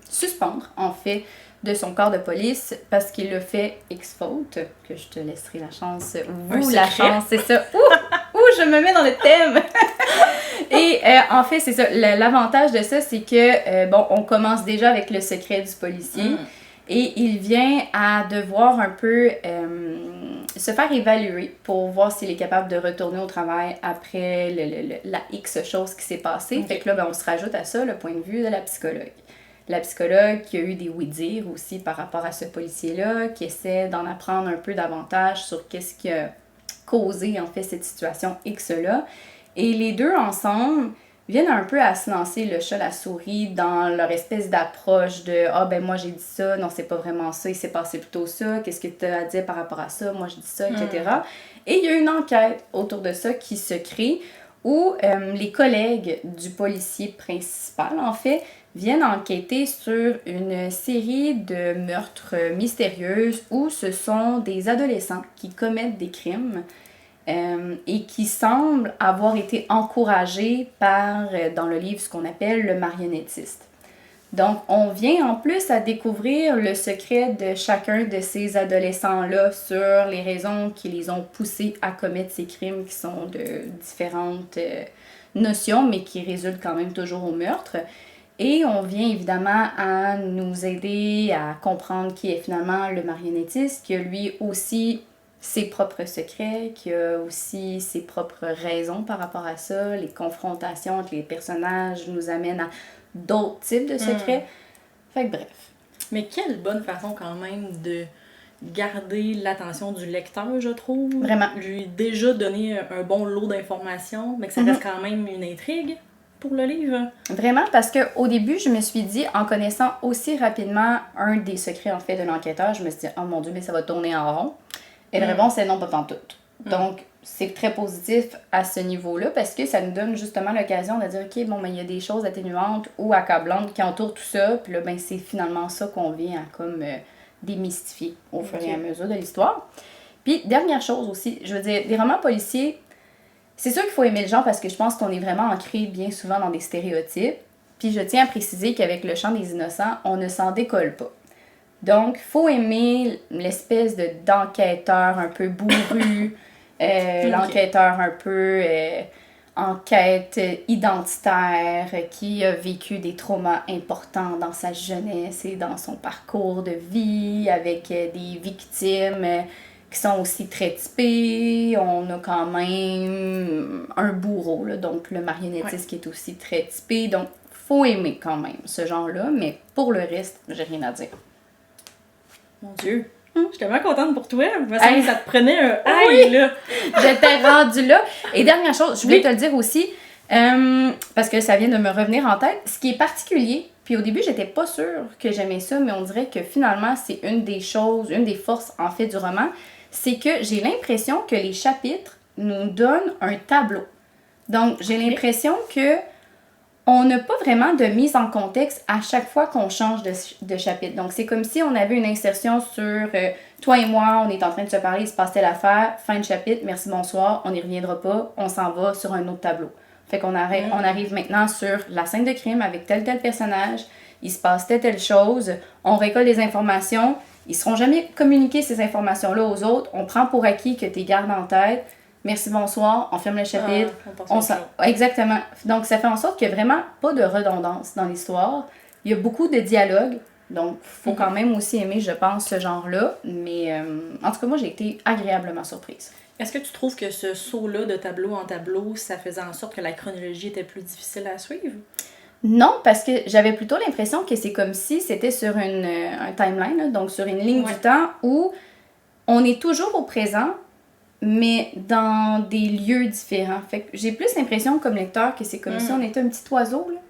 suspendre, en fait, de son corps de police parce qu'il l'a fait ex-faute, que je te laisserai la chance, chance, c'est ça. Ouh, je me mets dans le thème! Et en fait, c'est ça, l'avantage de ça, c'est que, on commence déjà avec le secret du policier et il vient à devoir un peu se faire évaluer pour voir s'il est capable de retourner au travail après la X chose qui s'est passée. Fait que là, on se rajoute à ça le point de vue de la psychologue. la psychologue qui a eu des oui-dire aussi par rapport à ce policier-là, qui essaie d'en apprendre un peu davantage sur qu'est-ce qui a causé en fait cette situation X-là. Et les deux ensemble viennent un peu à se lancer le chat la souris dans leur espèce d'approche de « Ah ben moi j'ai dit ça, non c'est pas vraiment ça, il s'est passé plutôt ça, qu'est-ce que tu as à dire par rapport à ça, moi je dis ça, etc. Et il y a une enquête autour de ça qui se crée où les collègues du policier principal, en fait, viennent enquêter sur une série de meurtres mystérieux où ce sont des adolescents qui commettent des crimes et qui semblent avoir été encouragés par, dans le livre, ce qu'on appelle le marionnettiste. Donc, on vient en plus à découvrir le secret de chacun de ces adolescents-là sur les raisons qui les ont poussés à commettre ces crimes qui sont de différentes notions, mais qui résultent quand même toujours au meurtre. Et on vient évidemment à nous aider à comprendre qui est finalement le marionnettiste, qui a lui aussi ses propres secrets, qui a aussi ses propres raisons par rapport à ça. Les confrontations entre les personnages nous amènent à d'autres types de secrets. Fait que bref. Mais quelle bonne façon quand même de garder l'attention du lecteur, je trouve. Vraiment. Lui déjà donner un bon lot d'informations, mais que ça reste quand même une intrigue pour le livre. Vraiment, parce qu'au début, je me suis dit, en connaissant aussi rapidement un des secrets en fait de l'enquêteur, je me suis dit, oh mon Dieu, mais ça va tourner en rond. Et la réponse est non, pas pantoute. Donc, c'est très positif à ce niveau-là parce que ça nous donne justement l'occasion de dire, OK, bon, ben, il y a des choses atténuantes ou accablantes qui entourent tout ça. Puis là, ben, c'est finalement ça qu'on vient à comme démystifier au fur et à mesure de l'histoire. Puis, dernière chose aussi, je veux dire, des romans policiers, c'est sûr qu'il faut aimer le genre parce que je pense qu'on est vraiment ancré bien souvent dans des stéréotypes. Puis, je tiens à préciser qu'avec Le Chant des innocents, on ne s'en décolle pas. Donc, il faut aimer l'espèce d'enquêteur un peu bourru, l'enquêteur un peu en quête identitaire, qui a vécu des traumas importants dans sa jeunesse et dans son parcours de vie, avec des victimes qui sont aussi très typées. On a quand même un bourreau, là, donc le marionnettiste qui est aussi très typé. Donc, faut aimer quand même ce genre-là, mais pour le reste, j'ai rien à dire. Mon Dieu, je suis tellement contente pour toi. Je me sens que ça te prenait un là. J'étais rendue là. Et dernière chose, je voulais te le dire aussi, parce que ça vient de me revenir en tête, ce qui est particulier, puis au début, j'étais pas sûre que j'aimais ça, mais on dirait que finalement, c'est une des choses, une des forces en fait du roman, c'est que j'ai l'impression que les chapitres nous donnent un tableau. Donc, j'ai l'impression que on n'a pas vraiment de mise en contexte à chaque fois qu'on change de chapitre. Donc, c'est comme si on avait une insertion sur toi et moi, on est en train de se parler, il se passe telle affaire, fin de chapitre, merci, bonsoir, on n'y reviendra pas, on s'en va sur un autre tableau. Fait qu'on on arrive maintenant sur la scène de crime avec tel personnage, il se passe telle chose, on récolte les informations, ils ne seront jamais communiqués ces informations-là aux autres, on prend pour acquis que tu les gardes en tête. Merci, bonsoir, on ferme le chapitre. Exactement. Donc, ça fait en sorte qu'il n'y a vraiment pas de redondance dans l'histoire. Il y a beaucoup de dialogues. Donc, il faut quand même aussi aimer, je pense, ce genre-là. Mais en tout cas, moi, j'ai été agréablement surprise. Est-ce que tu trouves que ce saut-là de tableau en tableau, ça faisait en sorte que la chronologie était plus difficile à suivre? Non, parce que j'avais plutôt l'impression que c'est comme si c'était sur un timeline, là, donc sur une ligne du temps où on est toujours au présent, mais dans des lieux différents. Fait que j'ai plus l'impression comme lecteur que c'est comme si on était un petit oiseau, là.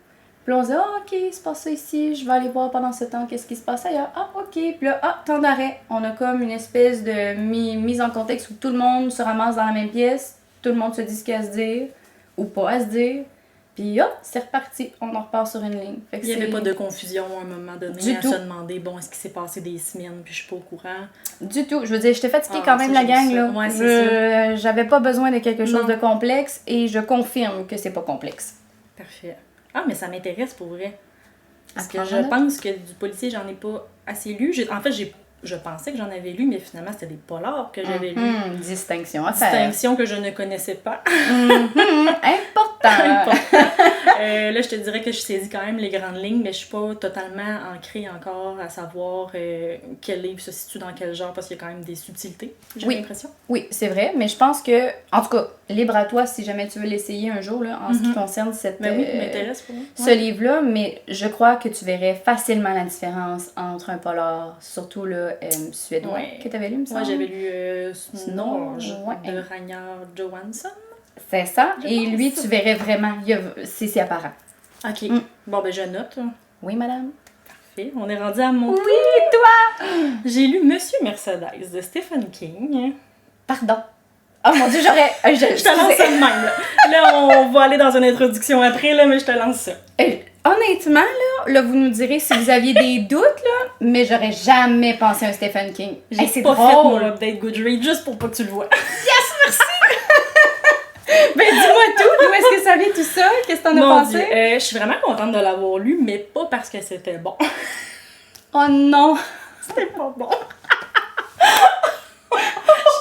Puis là, on se dit, OK, il se passe ça ici, je vais aller voir pendant ce temps qu'est-ce qui se passe ailleurs. Ah, OK. Puis là, temps d'arrêt. On a comme une espèce de mise en contexte où tout le monde se ramasse dans la même pièce, tout le monde se dit ce qu'il y a à se dire, ou pas à se dire. Puis hop, c'est reparti, on en repart sur une ligne. Fait que il n'y avait pas de confusion à un moment donné du à tout. Se demander, bon, est-ce qu'il s'est passé des semaines, puis je suis pas au courant? Du tout. Je veux dire, j'étais fatiguée quand même, la gang, là. Ouais, j'avais pas besoin de quelque chose de complexe et je confirme que c'est pas complexe. Parfait. Ah, mais ça m'intéresse pour vrai. Parce que je pense que du policier, j'en ai pas assez lu. En fait, je pensais que j'en avais lu, mais finalement, c'était des polars que j'avais lus. Distinction à faire. Distinction que je ne connaissais pas. Important tant. Là, je te dirais que je saisis quand même les grandes lignes, mais je suis pas totalement ancrée encore à savoir quel livre se situe dans quel genre, parce qu'il y a quand même des subtilités, j'ai l'impression. Oui, c'est vrai, mais je pense que, en tout cas, libre à toi si jamais tu veux l'essayer un jour, là, en ce qui concerne m'intéresse pour moi. Ce livre-là, mais je crois que tu verrais facilement la différence entre un polar, surtout là, suédois, que tu avais lu, me semble. Moi, j'avais lu Snorge de Ragnar Johansson. C'est ça, et lui, tu verrais vraiment, c'est apparent. Ok, bon, ben je note. Oui, madame. Parfait, on est rendu à mon tour. Oui, toi! J'ai lu Monsieur Mercedes de Stephen King. Pardon. Oh mon Dieu, j'aurais... je te lance ça de même, là, on va aller dans une introduction après, là, mais je te lance ça. Honnêtement, là, vous nous direz si vous aviez des doutes, là, mais j'aurais jamais pensé à un Stephen King. J'ai pas fait mon update Goodreads juste pour pas que tu le vois. Yes, merci! Ben, dis-moi tout, d'où est-ce que ça vient tout ça? Qu'est-ce que t'en as pensé? Je suis vraiment contente de l'avoir lu, mais pas parce que c'était bon. Oh non! C'était pas bon. Je suis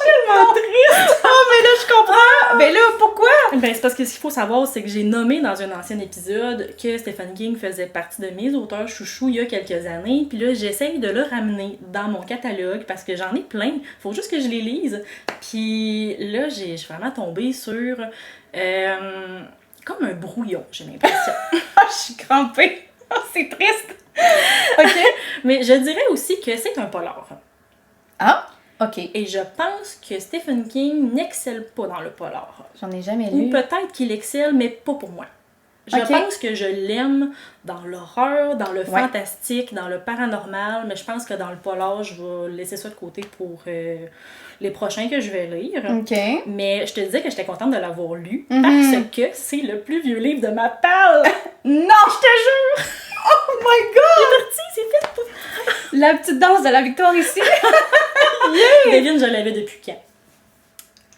tellement triste. Oh, mais là, je comprends. Ben là, pourquoi? Ben, c'est parce que ce qu'il faut savoir, c'est que j'ai nommé dans un ancien épisode que Stephen King faisait partie de mes auteurs chouchous il y a quelques années. Puis là, j'essaye de le ramener dans mon catalogue parce que j'en ai plein. Faut juste que je les lise. Puis là, j'ai vraiment tombé sur comme un brouillon, j'ai l'impression. Je suis crampée. C'est triste. OK. Mais je dirais aussi que c'est un polar. Ah? OK. Et je pense que Stephen King n'excelle pas dans le polar. J'en ai jamais lu. Ou peut-être qu'il excelle, mais pas pour moi. Je pense que je l'aime dans l'horreur, dans le fantastique, dans le paranormal, mais je pense que dans le polar, je vais laisser ça de côté pour les prochains que je vais lire. OK. Mais je te disais que j'étais contente de l'avoir lu parce que c'est le plus vieux livre de ma palle. Non! Je te jure! Oh my god! Il est parti, c'est fait! La petite danse de la victoire ici! Devine, je l'avais depuis quand?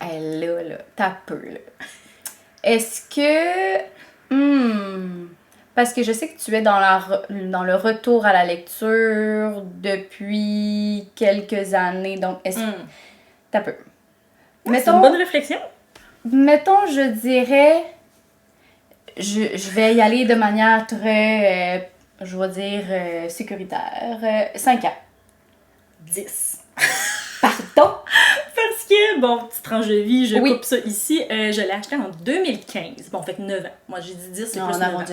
Là, t'as peu, là. Est-ce que... parce que je sais que tu es dans le retour à la lecture depuis quelques années, donc est-ce que... T'as peu. C'est une bonne réflexion. Mettons, je dirais... Je vais y aller de manière très, je vais dire, sécuritaire. 5 ans. 10. Pardon? Parce que, bon, petite tranche de vie, je coupe ça ici. Je l'ai acheté en 2015. Bon, fait que 9 ans. Moi, j'ai dit 10, c'est plus 9 ans.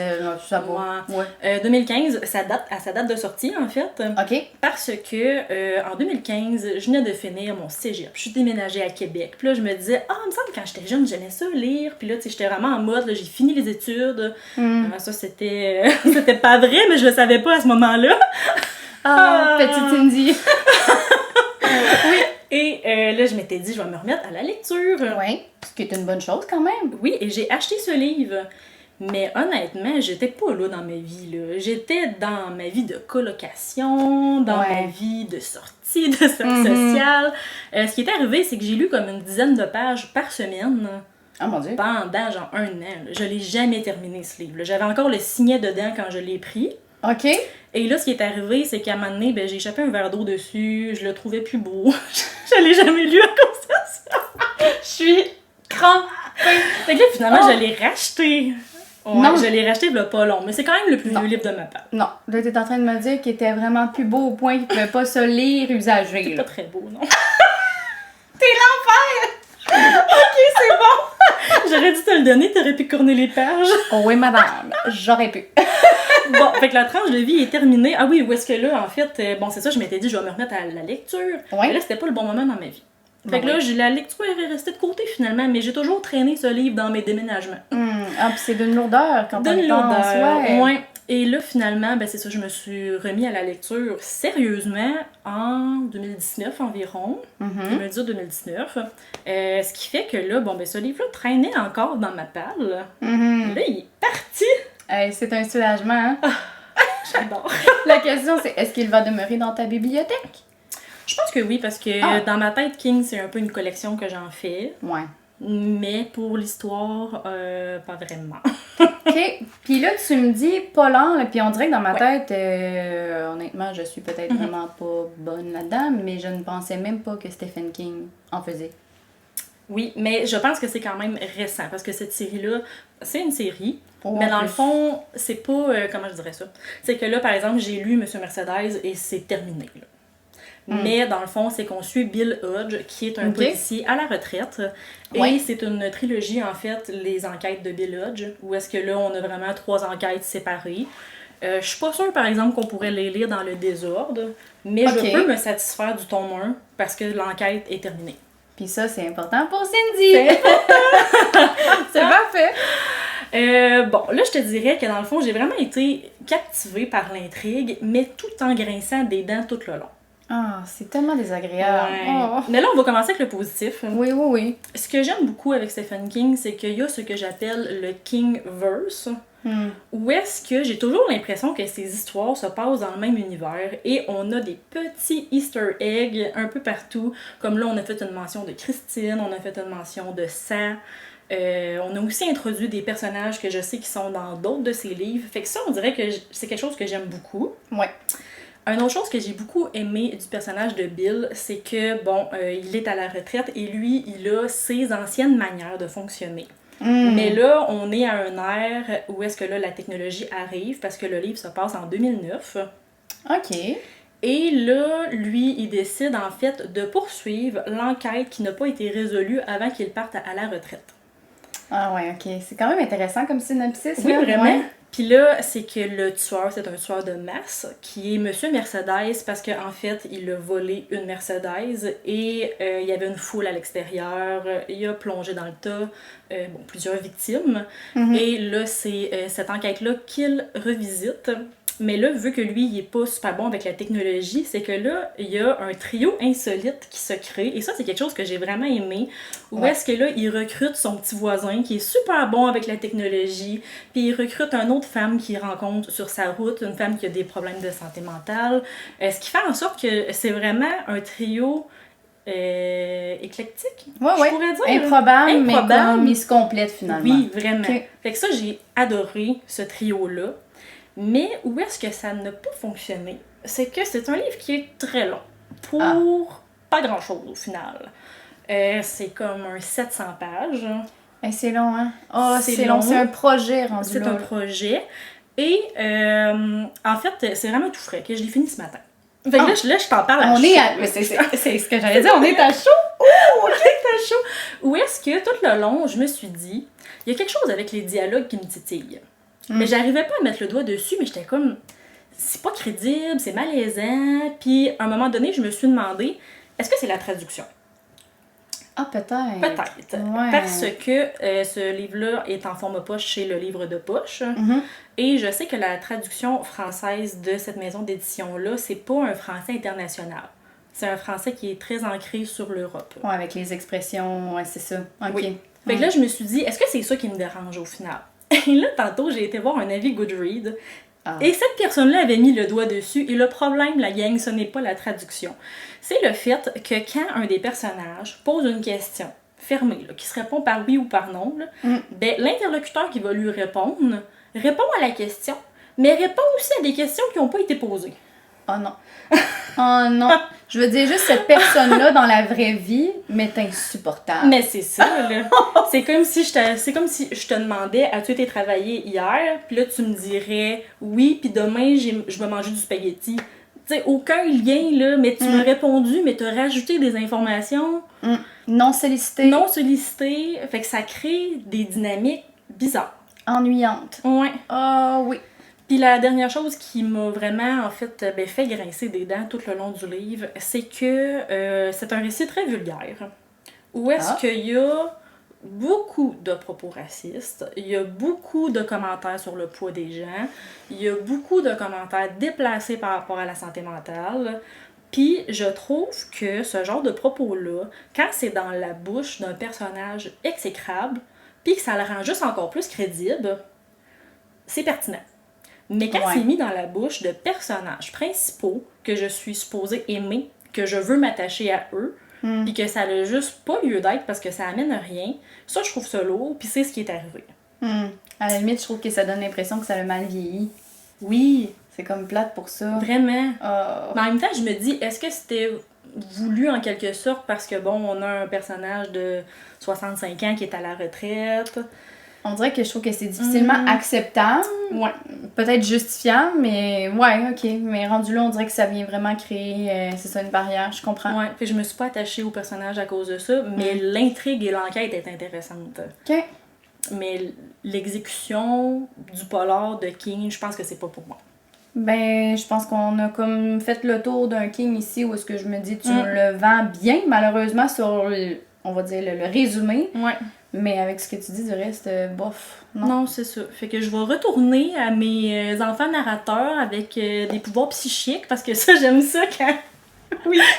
Ça va. Ouais. 2015, à sa date de sortie, en fait. OK. Parce que, en 2015, je venais de finir mon cégep. Je suis déménagée à Québec. Puis là, je me disais, il me semble que quand j'étais jeune, j'aimais ça lire. Puis là, tu sais, j'étais vraiment en mode, là, j'ai fini les études. Ça, c'était pas vrai, mais je le savais pas à ce moment-là. Petite Cindy. Oui. Et là, je m'étais dit, je vais me remettre à la lecture. Oui, ce qui est une bonne chose quand même. Oui, et j'ai acheté ce livre. Mais honnêtement, j'étais pas là dans ma vie, là. J'étais dans ma vie de colocation, dans ma vie de sortie, de cercle social. Ce qui est arrivé, c'est que j'ai lu comme une dizaine de pages par semaine. Oh mon Dieu. Pendant genre 1 an. Là. Je l'ai jamais terminé, ce livre. J'avais encore le signet dedans quand je l'ai pris. OK. Et là, ce qui est arrivé, c'est qu'à un moment donné, j'ai échappé un verre d'eau dessus, je le trouvais plus beau. Je l'ai jamais lu à cause de ça. Je suis crampée. Fait que là, finalement, je l'ai racheté. Ouais, non. Je l'ai racheté il y a pas long, mais c'est quand même le plus vieux livre de ma part. Non, là, t'es en train de me dire qu'il était vraiment plus beau au point qu'il pouvait pas se lire usagé. C'est pas très beau, non? T'es l'enfer! OK, c'est bon! J'aurais dû te le donner, t'aurais pu corner les pages. Oh oui, madame, j'aurais pu. Bon, fait que la tranche de vie est terminée. Ah oui, où est-ce que là, en fait, bon, c'est ça, je m'étais dit, je vais me remettre à la lecture. Ouais. Mais là, c'était pas le bon moment dans ma vie. Fait que là, la lecture est restée de côté finalement, mais j'ai toujours traîné ce livre dans mes déménagements. Ah, puis c'est d'une lourdeur quand on y pense. Ouais. Et là, finalement, c'est ça, je me suis remis à la lecture sérieusement en 2019 environ. 2018-2019. Ce qui fait que là, ce livre-là traînait encore dans ma palle. Là, il est parti! C'est un soulagement, hein? J'adore. La question, c'est est-ce qu'il va demeurer dans ta bibliothèque? Je pense que oui, parce que dans ma tête, King, c'est un peu une collection que j'en fais. Ouais. Mais pour l'histoire, pas vraiment. OK. Puis là, tu me dis polar, puis on dirait que dans ma tête, honnêtement, je suis peut-être vraiment pas bonne là-dedans, mais je ne pensais même pas que Stephen King en faisait. Oui, mais je pense que c'est quand même récent, parce que cette série-là, c'est une série, mais dans le plus. fond, c'est pas... comment je dirais ça? C'est que là, par exemple, j'ai lu Monsieur Mercedes et c'est terminé, là. Mais dans le fond, c'est qu'on suit Bill Hodge, qui est un policier à la retraite. Et c'est une trilogie, en fait, les enquêtes de Bill Hodge, où est-ce que là, on a vraiment 3 enquêtes séparées. Je suis pas sûre, par exemple, qu'on pourrait les lire dans le désordre, mais je peux me satisfaire du tome 1 parce que l'enquête est terminée. Puis ça, c'est important pour Cindy! C'est parfait! Bon, là, je te dirais que dans le fond, j'ai vraiment été captivée par l'intrigue, mais tout en grinçant des dents tout le long. Ah, c'est tellement désagréable. Ouais. Oh. Mais là, on va commencer avec le positif. Oui, oui, oui. Ce que j'aime beaucoup avec Stephen King, c'est qu'il y a ce que j'appelle le Kingverse, où est-ce que j'ai toujours l'impression que ces histoires se passent dans le même univers et on a des petits easter eggs un peu partout. Comme là, on a fait une mention de Christine, on a fait une mention de Sam. On a aussi introduit des personnages que je sais qui sont dans d'autres de ses livres. Fait que ça, on dirait que c'est quelque chose que j'aime beaucoup. Ouais. Une autre chose que j'ai beaucoup aimé du personnage de Bill, c'est que, bon, il est à la retraite et lui, il a ses anciennes manières de fonctionner. Mais là, on est à un ère où est-ce que là, la technologie arrive, parce que le livre se passe en 2009. OK. Et là, lui, il décide en fait de poursuivre l'enquête qui n'a pas été résolue avant qu'il parte à la retraite. Ah ouais, OK. C'est quand même intéressant comme synopsis. Oui, là. vraiment. Ouais. Puis là, c'est que le tueur, c'est un tueur de masse, qui est Monsieur Mercedes, parce qu'en fait, il a volé une Mercedes et il y avait une foule à l'extérieur, il a plongé dans le tas, plusieurs victimes. Et là, c'est cette enquête-là qu'il revisite. Mais là, vu que lui, il est pas super bon avec la technologie, c'est que là, il y a un trio insolite qui se crée. Et ça, c'est quelque chose que j'ai vraiment aimé. Où est-ce que là, il recrute son petit voisin qui est super bon avec la technologie. Puis il recrute une autre femme qu'il rencontre sur sa route, une femme qui a des problèmes de santé mentale. Ce qui fait en sorte que c'est vraiment un trio éclectique, je pourrais dire. Improbable, mais comme il se complète finalement. Oui, vraiment. Okay. Fait que ça, j'ai adoré ce trio-là. Mais où est-ce que ça n'a pas fonctionné? C'est que c'est un livre qui est très long. Pour pas grand-chose au final. C'est comme un 700 pages. C'est long, hein? Oh, c'est long. C'est un projet rendu là. C'est un projet. Et en fait, c'est vraiment tout frais, que je l'ai fini ce matin. Fait que là, je t'en parle à chaud. Mais c'est ce que j'allais dire, on est à chaud! On est à chaud! Où est-ce que tout le long, je me suis dit, il y a quelque chose avec les dialogues qui me titillent. Mais j'arrivais pas à mettre le doigt dessus, mais j'étais comme, c'est pas crédible, c'est malaisant. Puis à un moment donné, je me suis demandé, est-ce que c'est la traduction? Ah, peut-être. Peut-être. Ouais. Parce que ce livre-là est en format poche chez le livre de poche. Et je sais que la traduction française de cette maison d'édition-là, c'est pas un français international. C'est un français qui est très ancré sur l'Europe. Ouais, avec les expressions, ouais, c'est ça. OK. Oui. Fait que là, je me suis dit, est-ce que c'est ça qui me dérange au final? Et là, tantôt, j'ai été voir un avis Goodreads. Et cette personne-là avait mis le doigt dessus. Et le problème, la gang, ce n'est pas la traduction. C'est le fait que quand un des personnages pose une question fermée, là, qui se répond par oui ou par non, là, ben, l'interlocuteur qui va lui répond à la question, mais répond aussi à des questions qui n'ont pas été posées. Oh non. Oh non. Je veux dire, juste cette personne-là, dans la vraie vie, m'est insupportable. Mais c'est ça, là. C'est comme si je te demandais, as-tu été travailler hier? Puis là, tu me dirais oui, puis demain, je vais manger du spaghetti. Tu sais, aucun lien, là, mais tu m'as répondu, mais tu as rajouté des informations. Non sollicitées. Non sollicitées. Fait que ça crée des dynamiques bizarres. Ennuyantes. Ouais. Ah oui. Puis la dernière chose qui m'a vraiment, en fait, fait grincer des dents tout le long du livre, c'est que c'est un récit très vulgaire. Où est-ce qu'il y a beaucoup de propos racistes, il y a beaucoup de commentaires sur le poids des gens, il y a beaucoup de commentaires déplacés par rapport à la santé mentale. Puis je trouve que ce genre de propos-là, quand c'est dans la bouche d'un personnage exécrable, puis que ça le rend juste encore plus crédible, c'est pertinent. Mais quand c'est mis dans la bouche de personnages principaux que je suis supposée aimer, que je veux m'attacher à eux, puis que ça n'a juste pas lieu d'être parce que ça amène à rien, ça, je trouve ça lourd, puis c'est ce qui est arrivé. À la limite, je trouve que ça donne l'impression que ça a mal vieilli. Oui. C'est comme plate pour ça. Vraiment. Mais en même temps, je me dis, est-ce que c'était voulu en quelque sorte parce que, bon, on a un personnage de 65 ans qui est à la retraite. On dirait que je trouve que c'est difficilement acceptable. Ouais. Peut-être justifiable, mais ouais, ok. Mais rendu là, on dirait que ça vient vraiment créer, c'est ça, une barrière, je comprends. Ouais, puis je me suis pas attachée au personnage à cause de ça, mais l'intrigue et l'enquête est intéressante. Ok. Mais l'exécution du polar de King, je pense que c'est pas pour moi. Ben, je pense qu'on a comme fait le tour d'un King ici où est-ce que je me dis, tu me le vends bien, malheureusement, sur, on va dire, le résumé. Ouais. Mais avec ce que tu dis du reste, bof, non. Non, c'est ça. Fait que je vais retourner à mes enfants narrateurs avec des pouvoirs psychiques parce que ça, j'aime ça quand,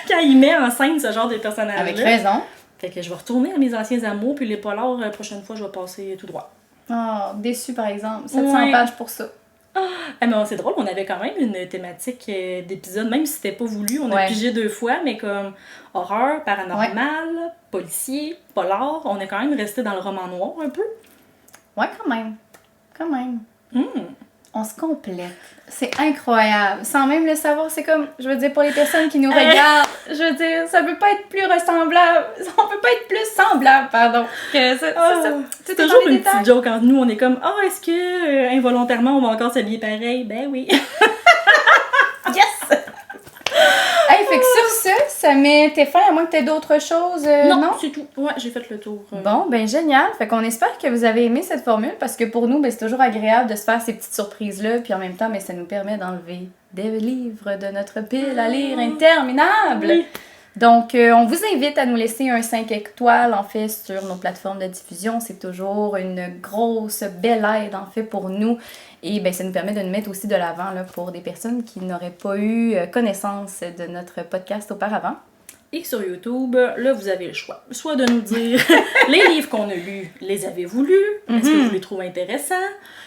quand il met en scène ce genre de personnage-là. Avec raison. Fait que je vais retourner à mes anciens amours, puis les polars, la prochaine fois, je vais passer tout droit. Oh, déçu par exemple. 700 pages pour ça. Ah, mais c'est drôle, on avait quand même une thématique d'épisode, même si c'était pas voulu, on a pigé 2 fois, mais comme horreur, paranormal, policier, polar, on est quand même resté dans le roman noir un peu. Ouais, quand même. Quand même. On se complète. C'est incroyable. Sans même le savoir, c'est comme, je veux dire, pour les personnes qui nous regardent, je veux dire, ça peut pas être plus ressemblable. On peut pas être plus semblable, pardon. Que ça, c'est toujours une petite joke entre nous. On est comme, est-ce que involontairement on va encore s'habiller pareil? Ben oui. Yes! Hey, fait que sur ça met tes fins, à moins que t'aies d'autres choses. Non, c'est tout. Ouais, j'ai fait le tour. Bon, ben génial. Fait qu'on espère que vous avez aimé cette formule parce que pour nous, ben, c'est toujours agréable de se faire ces petites surprises-là. Puis en même temps, ben, ça nous permet d'enlever des livres de notre pile à lire interminable. Oui. Donc, on vous invite à nous laisser un 5 étoiles, en fait, sur nos plateformes de diffusion. C'est toujours une grosse, belle aide, en fait, pour nous. Et ben, ça nous permet de nous mettre aussi de l'avant là, pour des personnes qui n'auraient pas eu connaissance de notre podcast auparavant. Et sur YouTube, là, vous avez le choix. Soit de nous dire les livres qu'on a lus, les avez-vous lus? Est-ce que vous les trouvez intéressants?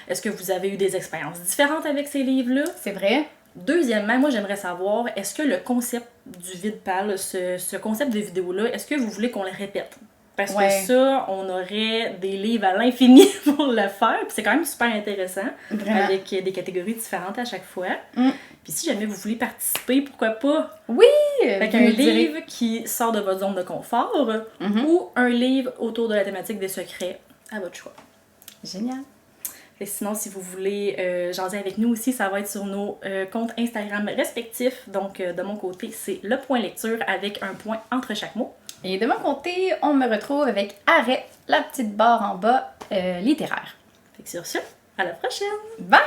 Est-ce que vous avez eu des expériences différentes avec ces livres-là? C'est vrai. Deuxièmement, moi, j'aimerais savoir, est-ce que le concept du vide-pâle, ce concept de vidéo-là, est-ce que vous voulez qu'on le répète? Parce que ça, on aurait des livres à l'infini pour le faire. Puis c'est quand même super intéressant. Vraiment. Avec des catégories différentes à chaque fois. Puis si jamais vous voulez participer, pourquoi pas? Oui! Avec un livre qui sort de votre zone de confort ou un livre autour de la thématique des secrets, à votre choix. Génial. Et sinon, si vous voulez jaser avec nous aussi, ça va être sur nos comptes Instagram respectifs. Donc, de mon côté, c'est le point lecture avec un point entre chaque mot. Et de mon côté, on me retrouve avec Arrêt, la petite barre en bas littéraire. Fait que sur ce, à la prochaine! Bye!